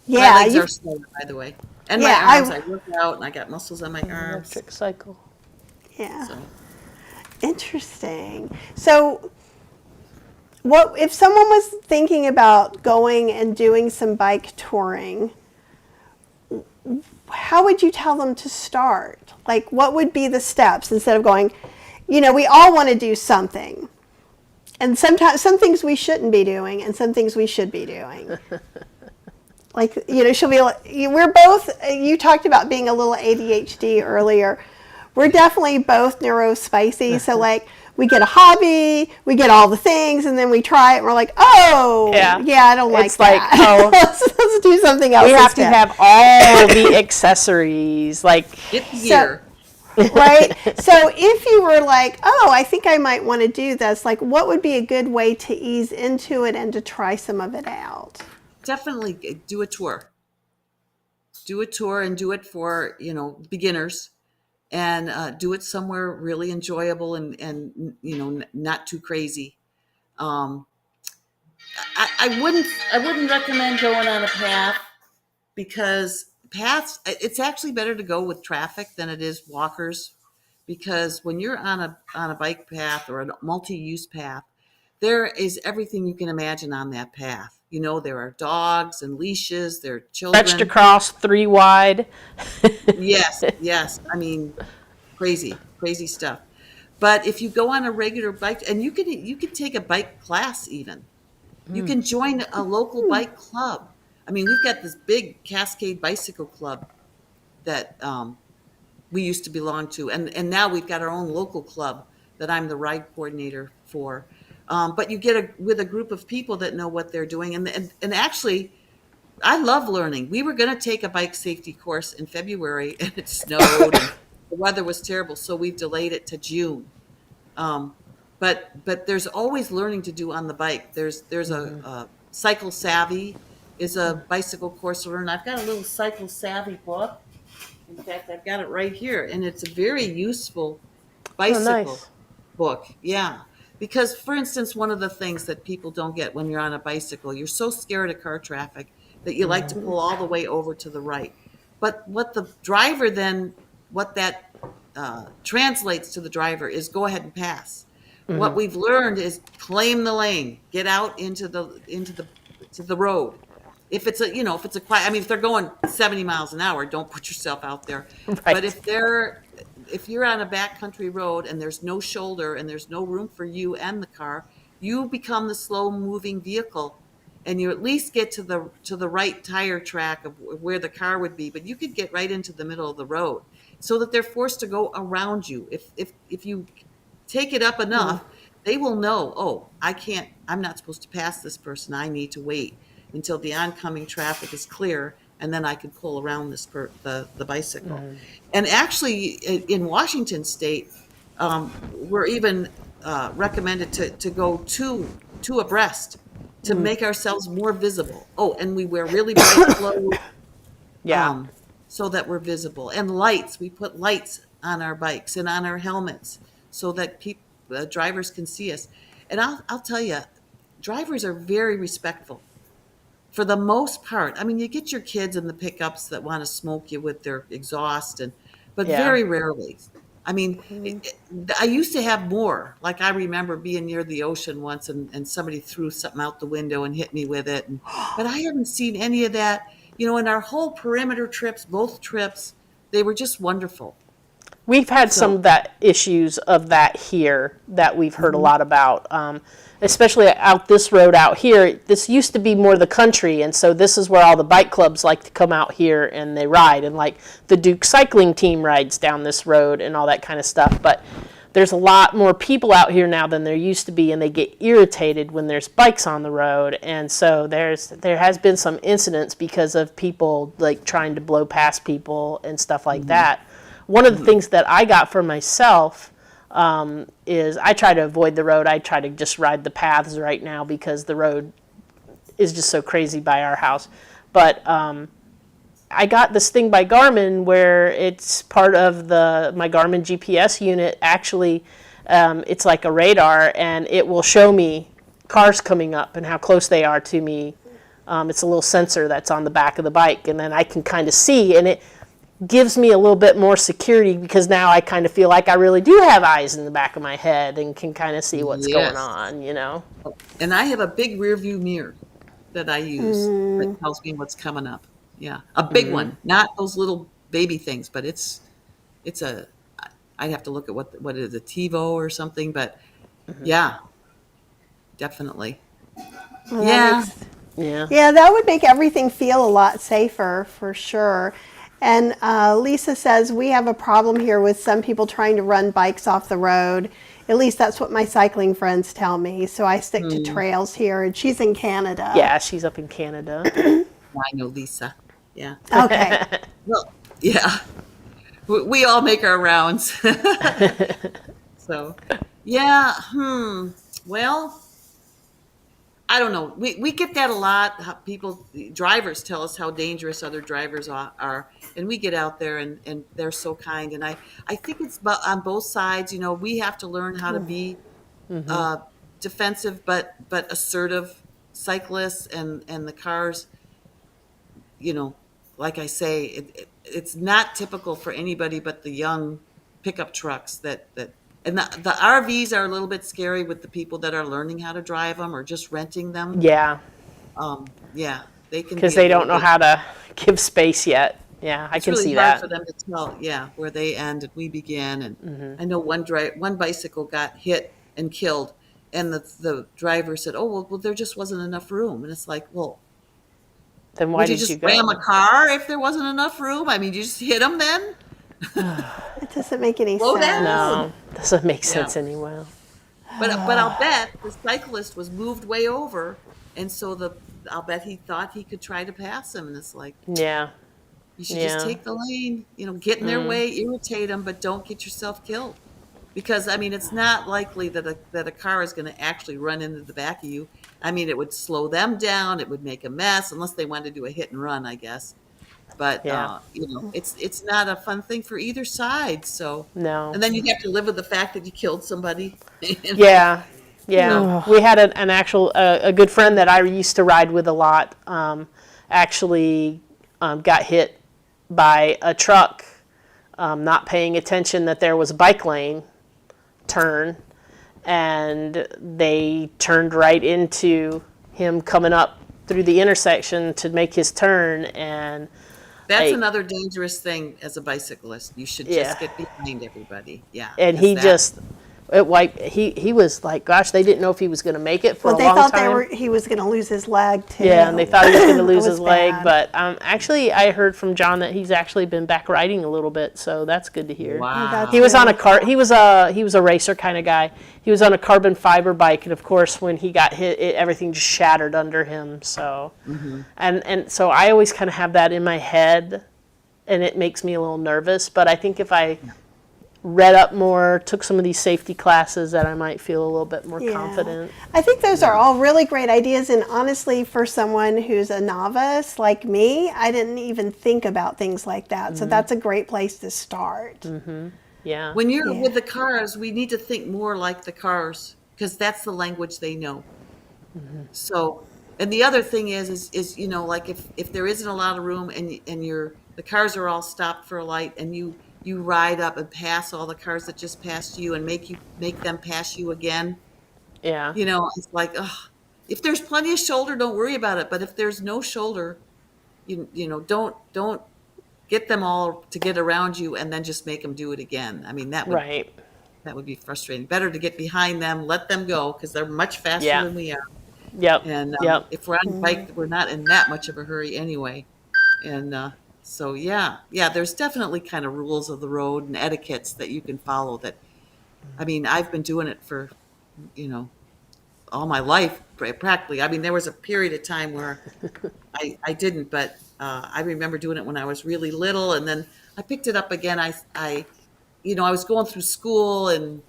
yeah, legs are slow, by the way. And my arms, I work out and I got muscles on my arms. Electric cycle. yeah. So. Interesting. So, what if someone was thinking about going and doing some bike touring? How would you tell them to start? Like, what would be the steps instead of going? We all want to do something, and sometimes some things we shouldn't be doing, and some things we should be doing. Like, she'll be like, we're both. You talked about being a little ADHD earlier. We're definitely both neurospicy. So, like, we get a hobby, we get all the things, and then we try it, and we're like, I don't like it's that. Like, let's do something else. We have to have all the accessories, like Get the gear. Right? So, if you were like, I think I might want to do this, like, what would be a good way to ease into it and to try some of it out? Definitely do a tour. Do a tour and do it for, beginners. And do it somewhere really enjoyable and not too crazy. I wouldn't recommend going on a path because paths. It's actually better to go with traffic than it is walkers, because when you're on a bike path or a multi-use path, there is everything you can imagine on that path. There are dogs and leashes. There are children. stretched across 3 wide. Yes. I mean, crazy stuff. But if you go on a regular bike, and you can take a bike class even. You can join a local bike club. I mean, we've got this big Cascade Bicycle Club that we used to belong to, and now we've got our own local club that I'm the ride coordinator for. But you get with a group of people that know what they're doing, and actually, I love learning. We were going to take a bike safety course in February, and it snowed, and the weather was terrible, so we've delayed it to June. But there's always learning to do on the bike. There's a Cycle Savvy is a bicycle course to learn. I've got a little Cycle Savvy book. In fact, I've got it right here, and it's a very useful bicycle book. Yeah. Because, for instance, one of the things that people don't get when you're on a bicycle, you're so scared of car traffic that you like to pull all the way over to the right. But what the driver then, what that translates to the driver is go ahead and pass. What we've learned is claim the lane, get out into the road. If it's a quiet, I mean, if they're going 70 miles an hour, don't put yourself out there. Right. But if you're on a backcountry road and there's no shoulder and there's no room for you and the car, you become the slow moving vehicle, and you at least get to the right tire track of where the car would be, but you could get right into the middle of the road, so that they're forced to go around you. If you take it up enough, they will know, oh, I'm not supposed to pass this person. I need to wait until the oncoming traffic is clear, and then I can pull around the bicycle. And actually, in Washington State, we're even recommended to go two abreast to make ourselves more visible. Oh, and we wear really bright clothes, so that we're visible. And lights, we put lights on our bikes and on our helmets so that drivers can see us. And I'll tell you, drivers are very respectful. For the most part, I mean, you get your kids in the pickups that want to smoke you with their exhaust, but very rarely. I mean, I used to have more. Like, I remember being near the ocean once, and somebody threw something out the window and hit me with it. But I haven't seen any of that. In our whole perimeter trips, both trips, they were just wonderful. We've had some of that issues of that here that we've heard a lot about, especially out this road out here. This used to be more the country, and so this is where all the bike clubs like to come out here and they ride, and like the Duke cycling team rides down this road and all that kind of stuff. But there's a lot more people out here now than there used to be, and they get irritated when there's bikes on the road, and so there has been some incidents because of people like trying to blow past people and stuff like that. One of the things that I got for myself is I try to avoid the road. I try to just ride the paths right now because the road is just so crazy by our house. But I got this thing by Garmin where it's part of my Garmin GPS unit. Actually, it's like a radar, and it will show me cars coming up and how close they are to me. It's a little sensor that's on the back of the bike, and then I can kind of see, and it gives me a little bit more security because now I kind of feel like I really do have eyes in the back of my head and can kind of see what's going on, And I have a big rear view mirror that I use that tells me what's coming up. Yeah, a big one, not those little baby things, but I'd have to look at what it is, a TiVo or something, but yeah, definitely. Well, Yeah, that would make everything feel a lot safer for sure. And Lisa says, we have a problem here with some people trying to run bikes off the road. At least that's what my cycling friends tell me. So I stick to trails here, and she's in Canada. Yeah, she's up in Canada. I know Lisa. Yeah. Okay. Well, yeah. We all make our rounds. So, yeah. Well, I don't know. We get that a lot. How drivers tell us how dangerous other drivers are. And we get out there and they're so kind. And I think it's on both sides. We have to learn how to be defensive but assertive cyclists, and the cars, like I say, it's not typical for anybody but the young pickup trucks that and the RVs are a little bit scary with the people that are learning how to drive them or just renting them. Yeah. Yeah, they can, because they don't know how to give space yet. Yeah, I can see that. It's really hard for them to tell, where they end and we begin. And I know one bicycle got hit and killed, and the driver said, "Oh, well, there just wasn't enough room." And it's like, well, then why did you just go? ram a car if there wasn't enough room? I mean, you just hit them then? It doesn't make any Slow sense. down. No, doesn't make sense anyway. But I'll bet the cyclist was moved way over, and so I'll bet he thought he could try to pass him, and it's like, Yeah. you should just take the lane, get in their way, irritate them, but don't get yourself killed. Because, I mean, it's not likely that a car is going to actually run into the back of you. I mean, it would slow them down, it would make a mess, unless they wanted to do a hit and run, I guess. But it's not a fun thing for either side. So No. and then you have to live with the fact that you killed somebody. Yeah. We had an actual a good friend that I used to ride with a lot. Actually, got hit by a truck not paying attention that there was a bike lane turn, and they turned right into him coming up through the intersection to make his turn, and That's like, another dangerous thing as a bicyclist. You should Yeah. just get behind everybody. Yeah. and 'cause he that- just it wiped. He was like, gosh, they didn't know if he was going to make it for Well, a they long thought time. he was going to lose his leg too. Yeah, and they thought he was going to lose That his was leg, bad. but actually, I heard from John that he's actually been back riding a little bit, so that's good to hear. Wow. That's He was on a really car. He was a racer kind of guy. He was on a carbon fiber bike, and of course, when he got hit, everything just shattered under him. So, and so I always kind of have that in my head, and it makes me a little nervous. But I think if I read up more, took some of these safety classes, that I might feel a little bit more Yeah. confident. I think those are all really great ideas, and honestly, for someone who's a novice like me, I didn't even think about things like that. So that's a great place to start. Yeah. When you're Yeah. with the cars, we need to think more like the cars because that's the language they know. So, and the other thing is like if there isn't a lot of room and the cars are all stopped for a light and you ride up and pass all the cars that just passed you and make them pass you again. Yeah. It's like, ugh, if there's plenty of shoulder, don't worry about it. But if there's no shoulder, don't get them all to get around you and then just make them do it again. I mean, Right. that would be frustrating. Better to get behind them, let them go because they're much faster Yeah. than we are. Yep. And Yep. if we're on a bike, we're not in that much of a hurry anyway. And so, yeah, there's definitely kind of rules of the road and etiquettes that you can follow that, I mean, I've been doing it for, all my life practically. I mean, there was a period of time where I didn't, but I remember doing it when I was really little. And then I picked it up again. I was going through school and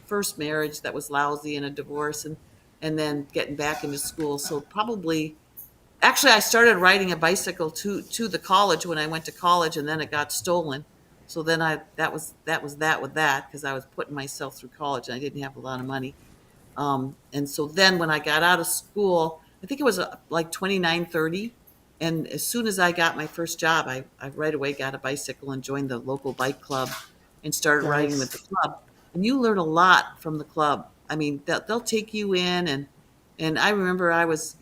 first marriage that was lousy and a divorce and then getting back into school. So actually, I started riding a bicycle to the college when I went to college, and then it got stolen. So then that was that with that because I was putting myself through college and I didn't have a lot of money. And so then when I got out of school, I think it was like 29, 30. And as soon as I got my first job, I right away got a bicycle and joined the local bike club and started riding with the club. And you learn a lot from the club. I mean, they'll take you in and I remember I was,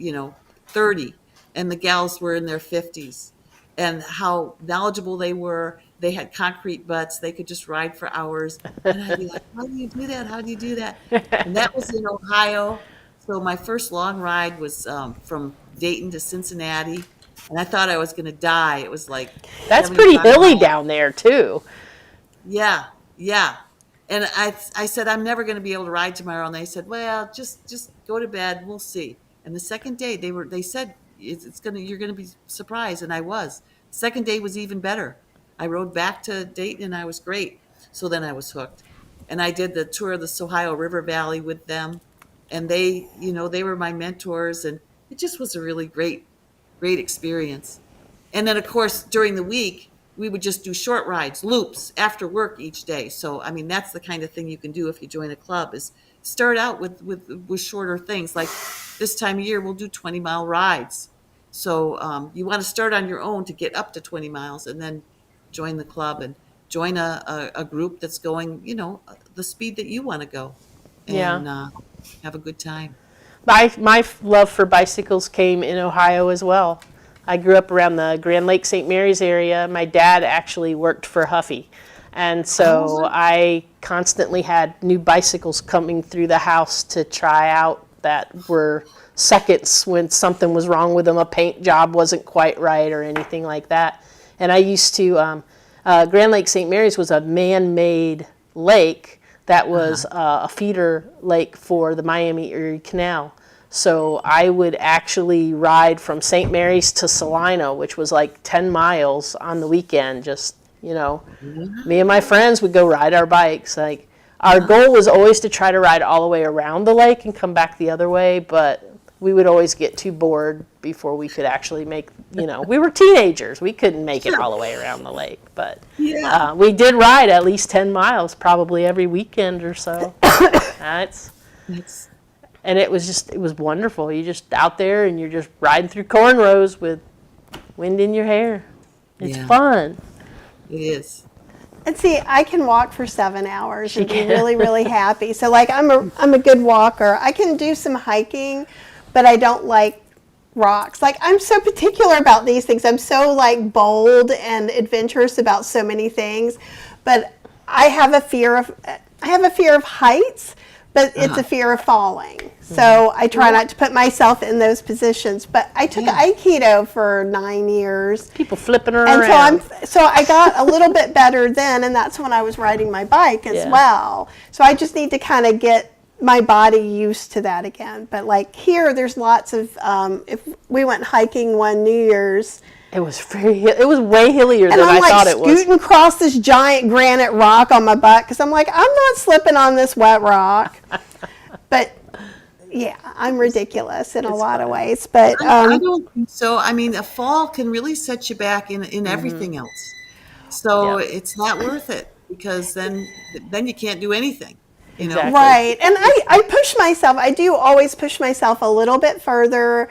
30 and the gals were in their 50s and how knowledgeable they were. They had concrete butts. They could just ride for hours. And I'd be like, how do you do that? How do you do that? And that was in Ohio. So my first long ride was from Dayton to Cincinnati. And I thought I was going to die. It was like That's pretty 75 hilly miles. down there too. Yeah, yeah. And I said, I'm never going to be able to ride tomorrow. And they said, well, just go to bed. We'll see. And the second day they said, you're going to be surprised. And I was. Second day was even better. I rode back to Dayton and I was great. So then I was hooked. And I did the tour of the Ohio River Valley with them. And they were my mentors. And it just was a really great experience. And then, of course, during the week, we would just do short rides, loops after work each day. So, I mean, that's the kind of thing you can do if you join a club is start out with shorter things. Like this time of year, we'll do 20-mile rides. So you want to start on your own to get up to 20 miles and then join the club and join a group that's going, the speed that you want to go and have a good time. My love for bicycles came in Ohio as well. I grew up around the Grand Lake St. Mary's area. My dad actually worked for Huffy. And so I constantly had new bicycles coming through the house to try out that were seconds when something was wrong with them, a paint job wasn't quite right or anything like that. And I used to, Grand Lake St. Mary's was a man-made lake that was a feeder lake for the Miami-Erie Canal. So I would actually ride from St. Mary's to Salina, which was like 10 miles on the weekend. Just, me and my friends would go ride our bikes. Like our goal was always to try to ride all the way around the lake and come back the other way, but we would always get too bored before we could actually make, we were teenagers. We couldn't make it all the way around the lake, but we did ride at least 10 miles probably every weekend or so. And it was wonderful. You're just out there and you're just riding through cornrows with wind in your hair. It's fun. It is. And see, I can walk for 7 hours and be really, really happy. So like I'm a good walker. I can do some hiking, but I don't like rocks. Like I'm so particular about these things. I'm so like bold and adventurous about so many things. But I have a fear of heights, but it's a fear of falling. So I try not to put myself in those positions. But I took Aikido for 9 years. People flipping her around. And so I got a little bit better then, and that's when I was riding my bike as well. So I just need to kind of get my body used to that again. But like here, there's lots of, if we went hiking one New Year's, it was way hillier than I thought it was. And I'm like scooting across this giant granite rock on my butt because I'm like, I'm not slipping on this wet rock. But yeah, I'm ridiculous in a lot of ways. But I don't think so. I mean, a fall can really set you back in everything else. So it's not worth it because then you can't do anything. You know? Exactly. Right. And I push myself. I do always push myself a little bit further,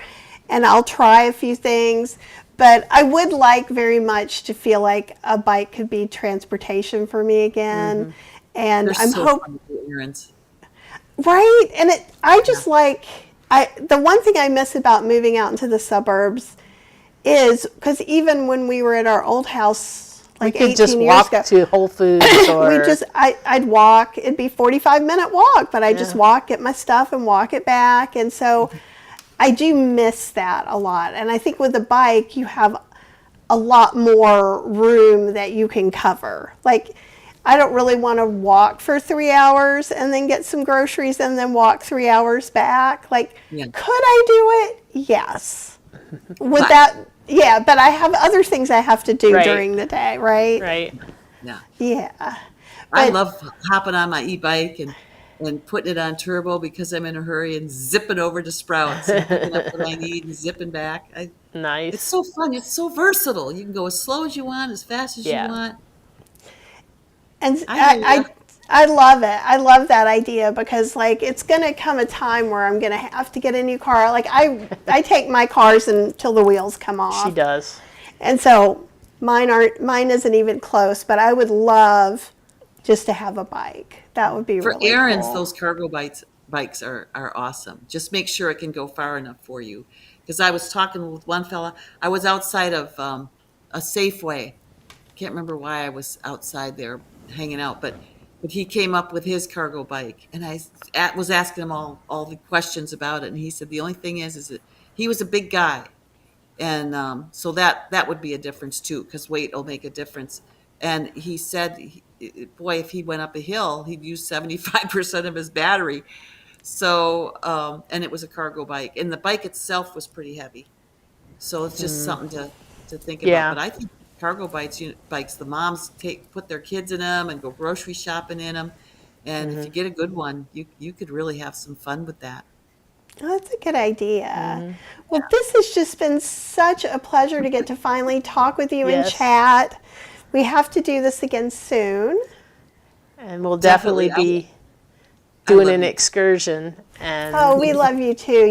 and I'll try a few things. But I would like very much to feel like a bike could be transportation for me again. And They're I'm so hoping. fun to do errands. Right. And I just like, the one thing I miss about moving out into the suburbs is, because even when we were at our old house, like 18 years ago. We could just walk to Whole Foods or... I'd walk. It'd be 45-minute walk, but I'd just walk, get my stuff, and walk it back. And so I do miss that a lot. And I think with a bike, you have a lot more room that you can cover. Like, I don't really want to walk for 3 hours and then get some groceries and then walk 3 hours back. Like, could I do it? Yes. Would that... Yeah, but I have other things I have to do during the day, right? Right. Yeah. Yeah. I love hopping on my e-bike and putting it on turbo because I'm in a hurry and zipping over to Sprouts and picking up what I need and zipping back. Nice. It's so fun. It's so versatile. You can go as slow as you want, as fast as you want. And I love it. I love that idea because, like, it's going to come a time where I'm going to have to get a new car. Like, I take my cars until the wheels come off. She does. And so mine isn't even close, but I would love just to have a bike. That would be really cool. For errands, those cargo bikes are awesome. Just make sure it can go far enough for you. Because I was talking with one fella. I was outside of a Safeway. Can't remember why I was outside there hanging out, but he came up with his cargo bike, and I was asking him all the questions about it, and he said the only thing is that he was a big guy, and so that would be a difference too, because weight will make a difference. And he said, boy, if he went up a hill, he'd use 75% of his battery. So, and it was a cargo bike, and the bike itself was pretty heavy. So it's just something to think about. But I think cargo bikes, the moms put their kids in them and go grocery shopping in them. And if you get a good one, you could really have some fun with that. Oh, that's a good idea. Well, this has just been such a pleasure to get to finally talk with you and chat. We have to do this again soon. And we'll definitely be doing an excursion. And oh, we love you too.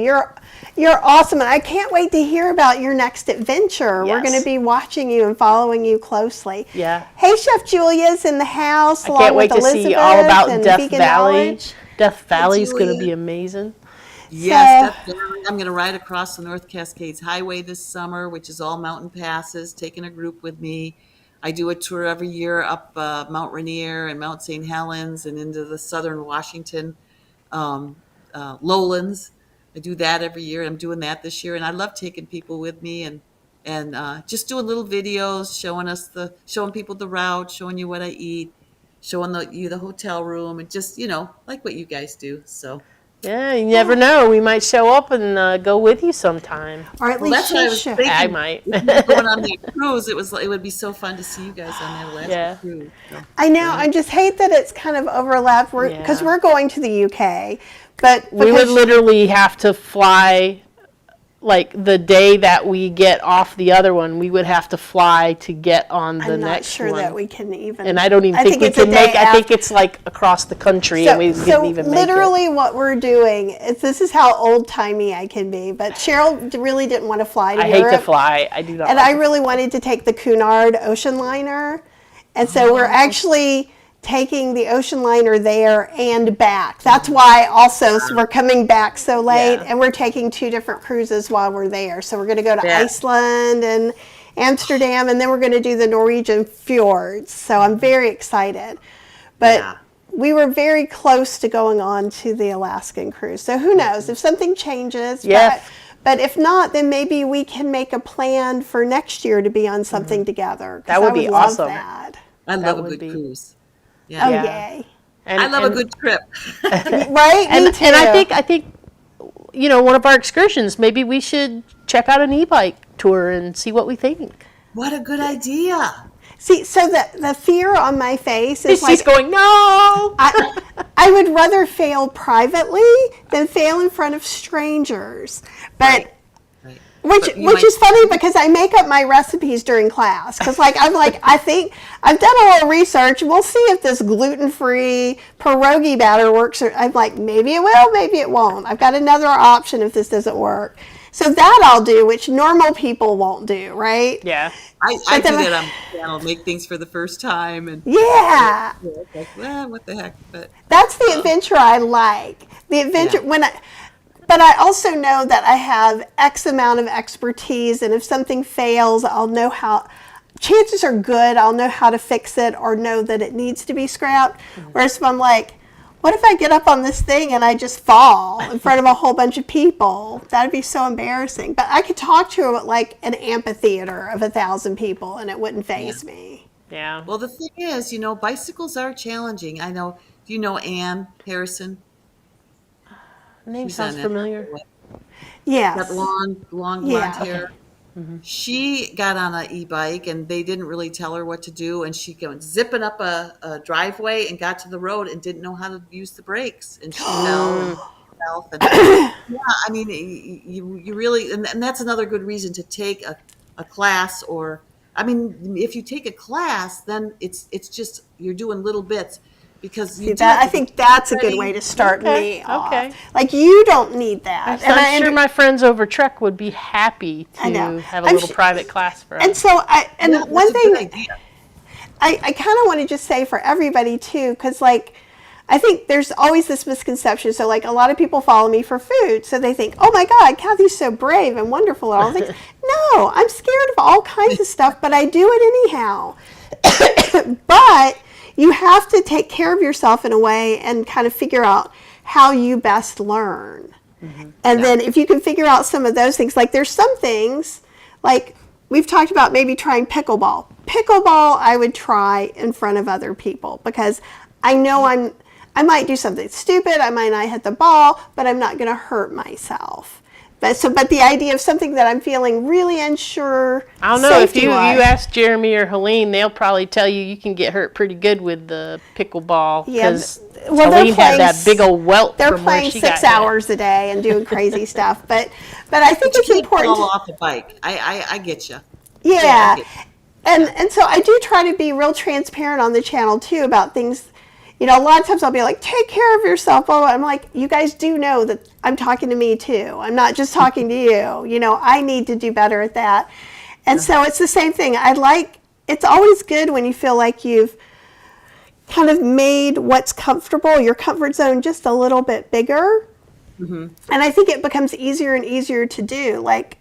You're awesome, and I can't wait to hear about your next adventure. We're going to be watching you and following you closely. Yeah. Hey, Chef Julia's in the house. I can't wait to see all about Death Valley. Knowledge. Death Valley is going to be amazing. Yes, I'm going to ride across the North Cascades Highway this summer, which is all mountain passes, taking a group with me. I do a tour every year up Mount Rainier and Mount St. Helens and into the southern Washington lowlands. I do that every year. I'm doing that this year, and I love taking people with me and just doing little videos, showing people the route, showing you what I eat, showing you the hotel room, and just like what you guys do. So. Yeah, you never know. We might show up and go with you sometime. Or at least that's what I was thinking. I might. Going on the cruise, it would be so fun to see you guys on that last cruise. So. I know. I just hate that it's kind of overlapped because we're going to the UK, but we would literally have to fly. Like the day that we get off the other one, we would have to fly to get on the next one. I'm not sure that we can even. And I don't even think we can make. I think it's like across the country, and we didn't even make it. So literally, what we're doing is this is how old timey I can be. But Cheryl really didn't want to fly to Europe. I hate to fly. I do not. And I really wanted to take the Cunard ocean liner. And so we're actually taking the ocean liner there and back. That's why also we're coming back so late, Yeah. and we're taking 2 different cruises while we're there. So we're going to go to Yeah. Iceland and Amsterdam, and then we're going to do the Norwegian fjords. So I'm very excited. But Yeah. we were very close to going on to the Alaskan cruise. So who knows if something changes. Yeah. But if not, then maybe we can make a plan for next year to be on something together. 'Cause That would I be love awesome. that. I love a would good be- cruise. Oh, Yeah. yay. And, I love a good trip. Right? And, Me too. and I think, one of our excursions, maybe we should check out an e-bike tour and see what we think. What a good idea. See, so the fear on my face is She's like, going, no! I would rather fail privately than fail in front of strangers. But Right. which But you which might- is funny because I make up my recipes during class because I think I've done a little research. We'll see if this gluten-free pierogi batter works. Or I'm like, maybe it will, maybe it won't. I've got another option if this doesn't work. So that I'll do, which normal people won't do, right? Yeah. I But do then- that on my channel, make things for the first time, and Yeah. it's like, well, what the heck? But That's the adventure I like. The adventure Yeah. but I also know that I have X amount of expertise, and if something fails, I'll know how. Chances are good I'll know how to fix it or know that it needs to be scrapped. Whereas if I'm like, what if I get up on this thing and I just fall in front of a whole bunch of people? That'd be so embarrassing. But I could talk to like an amphitheater of 1,000 people, and it wouldn't faze me. Yeah. well, the thing is, bicycles are challenging. I know. Do you know Ann Harrison? Name She's sounds on it. familiar. Yes. That long blonde Yeah. hair. She got on an e-bike, and they didn't really tell her what to do, and she went zipping up a driveway and got to the road and didn't know how to use the brakes, and she fell and herself. And yeah, I mean, you really, and that's another good reason to take a class. Or I mean, if you take a class, then it's just you're doing little bits. Because you See, do have I to be think that's a good ready. way to start Okay, me off. okay. Like, you don't need that. I'm sure my friends over Trek would be happy I know. to have a I'm little su- private class for us. And so, Yeah, one that's a good thing idea. I kind of want to just say for everybody too, because like, I think there's always this misconception. So like, a lot of people follow me for food, so they think, oh my God, Kathy's so brave and wonderful and all things. No, I'm scared of all kinds of stuff, but I do it anyhow. But you have to take care of yourself in a way and kind of figure out how you best learn. And then if you can figure out some of those things, like there's some things, like we've talked about maybe trying pickleball. Pickleball I would try in front of other people because I know I might do something stupid, I might not hit the ball, but I'm not going to hurt myself. But the idea of something that I'm feeling really unsure. I don't know, if you safety-wise- ask Jeremy or Helene, they'll probably tell you can get hurt pretty good with the pickleball. Yeah, Because well, they're Helene had playing that big old welt They're from where playing she 6 got hit. hours a day and doing crazy stuff. But I think You it's can't important. fall off a bike. I get you. Yeah. Yeah. And so I do try to be real transparent on the channel too about things. A lot of times I'll be like, take care of yourself. Blah, blah. I'm like, you guys do know that I'm talking to me too. I'm not just talking to you. I need to do better at that. And so it's the same thing. It's always good when you feel like you've kind of made what's comfortable, your comfort zone, just a little bit bigger. And I think it becomes easier and easier to do. Like,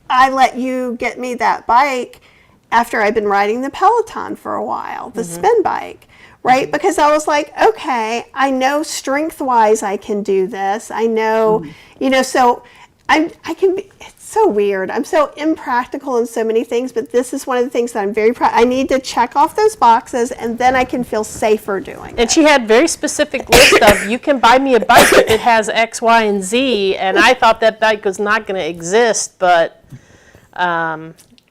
I let you get me that bike after I've been riding the Peloton for a while, the spin bike, right? Because I was like, okay, I know strength-wise I can do this. I know, so I can be, it's so weird. I'm so impractical in so many things, but this is one of the things that I'm very proud. I need to check off those boxes, and then I can feel safer doing it. And she had very specific list of, you can buy me a bike if it has X, Y, and Z. And I thought that bike was not going to exist, but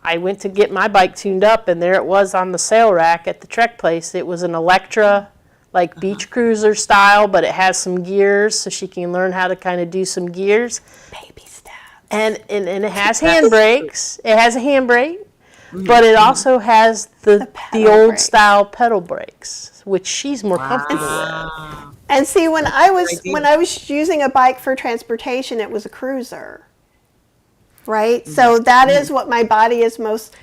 I went to get my bike tuned up, and there it was on the sale rack at the Trek place. It was an Electra, like beach cruiser style, but it has some gears, so she can learn how to kind of do some gears. Baby steps. And it has handbrakes. It has a handbrake, but it also has the pedal old brake. style pedal brakes, which she's more comfortable with. And see, when I was using a bike for transportation, it was a cruiser, right? So that is what my body is most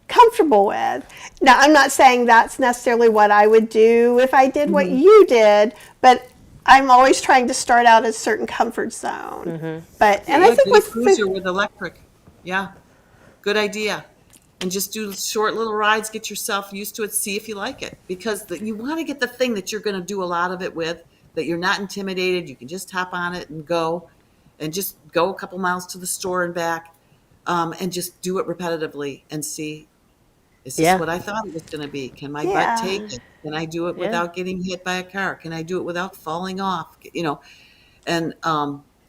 comfortable with. Now, I'm not saying that's necessarily what I would do if I did what you did, but I'm always trying to start out at a certain comfort zone. But and I think Get a with cruiser with electric. Yeah, good idea. And just do short little rides, get yourself used to it, see if you like it. Because you want to get the thing that you're going to do a lot of it with, that you're not intimidated. You can just hop on it and just go a couple miles to the store and back, and just do it repetitively and see, is this Yeah. what I thought it was going to be? Can my Yeah. butt take it? Can I do it without getting hit by a car? Can I do it without falling off? And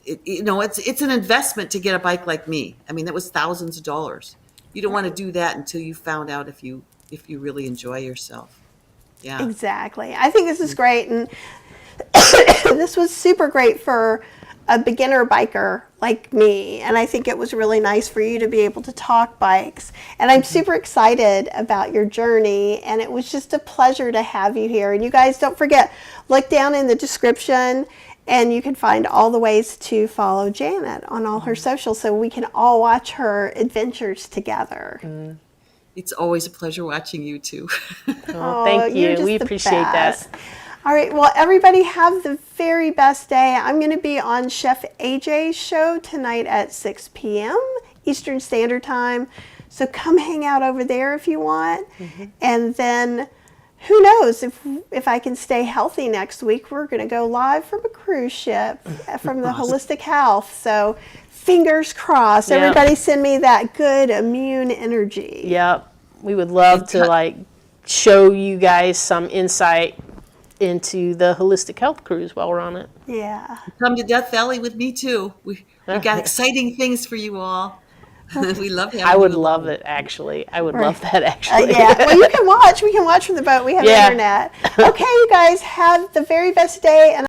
it's an investment to get a bike like me. I mean, that was thousands of dollars. You don't want to do that until you found out if you really enjoy yourself. Yeah. exactly. I think this is great, and this was super great for a beginner biker like me, and I think it was really nice for you to be able to talk bikes. And I'm super excited about your journey, and it was just a pleasure to have you here. And you guys, don't forget, look down in the description, and you can find all the ways to follow Janet on all her socials so we can all watch her adventures together. It's always a pleasure watching you too. Oh, thank you're you. just We the appreciate best. that. All right, well, everybody have the very best day. I'm going to be on Chef AJ's show tonight at 6 p.m. Eastern Standard Time. So come hang out over there if you want. And then who knows, if I can stay healthy next week, we're going to go live from a cruise ship from the Holistic Health. So fingers crossed. Yep. Everybody send me that good immune energy. Yep. We would love to show you guys some insight into the holistic health cruise while we're on it. Yeah. Come to Death Valley with me too. We got exciting things for you all. We love having you. I would along. love it, actually. I would love that, actually. Yeah, well, you can watch. We can watch from the boat. We have Yeah. internet. Okay, you guys, have the very best day. And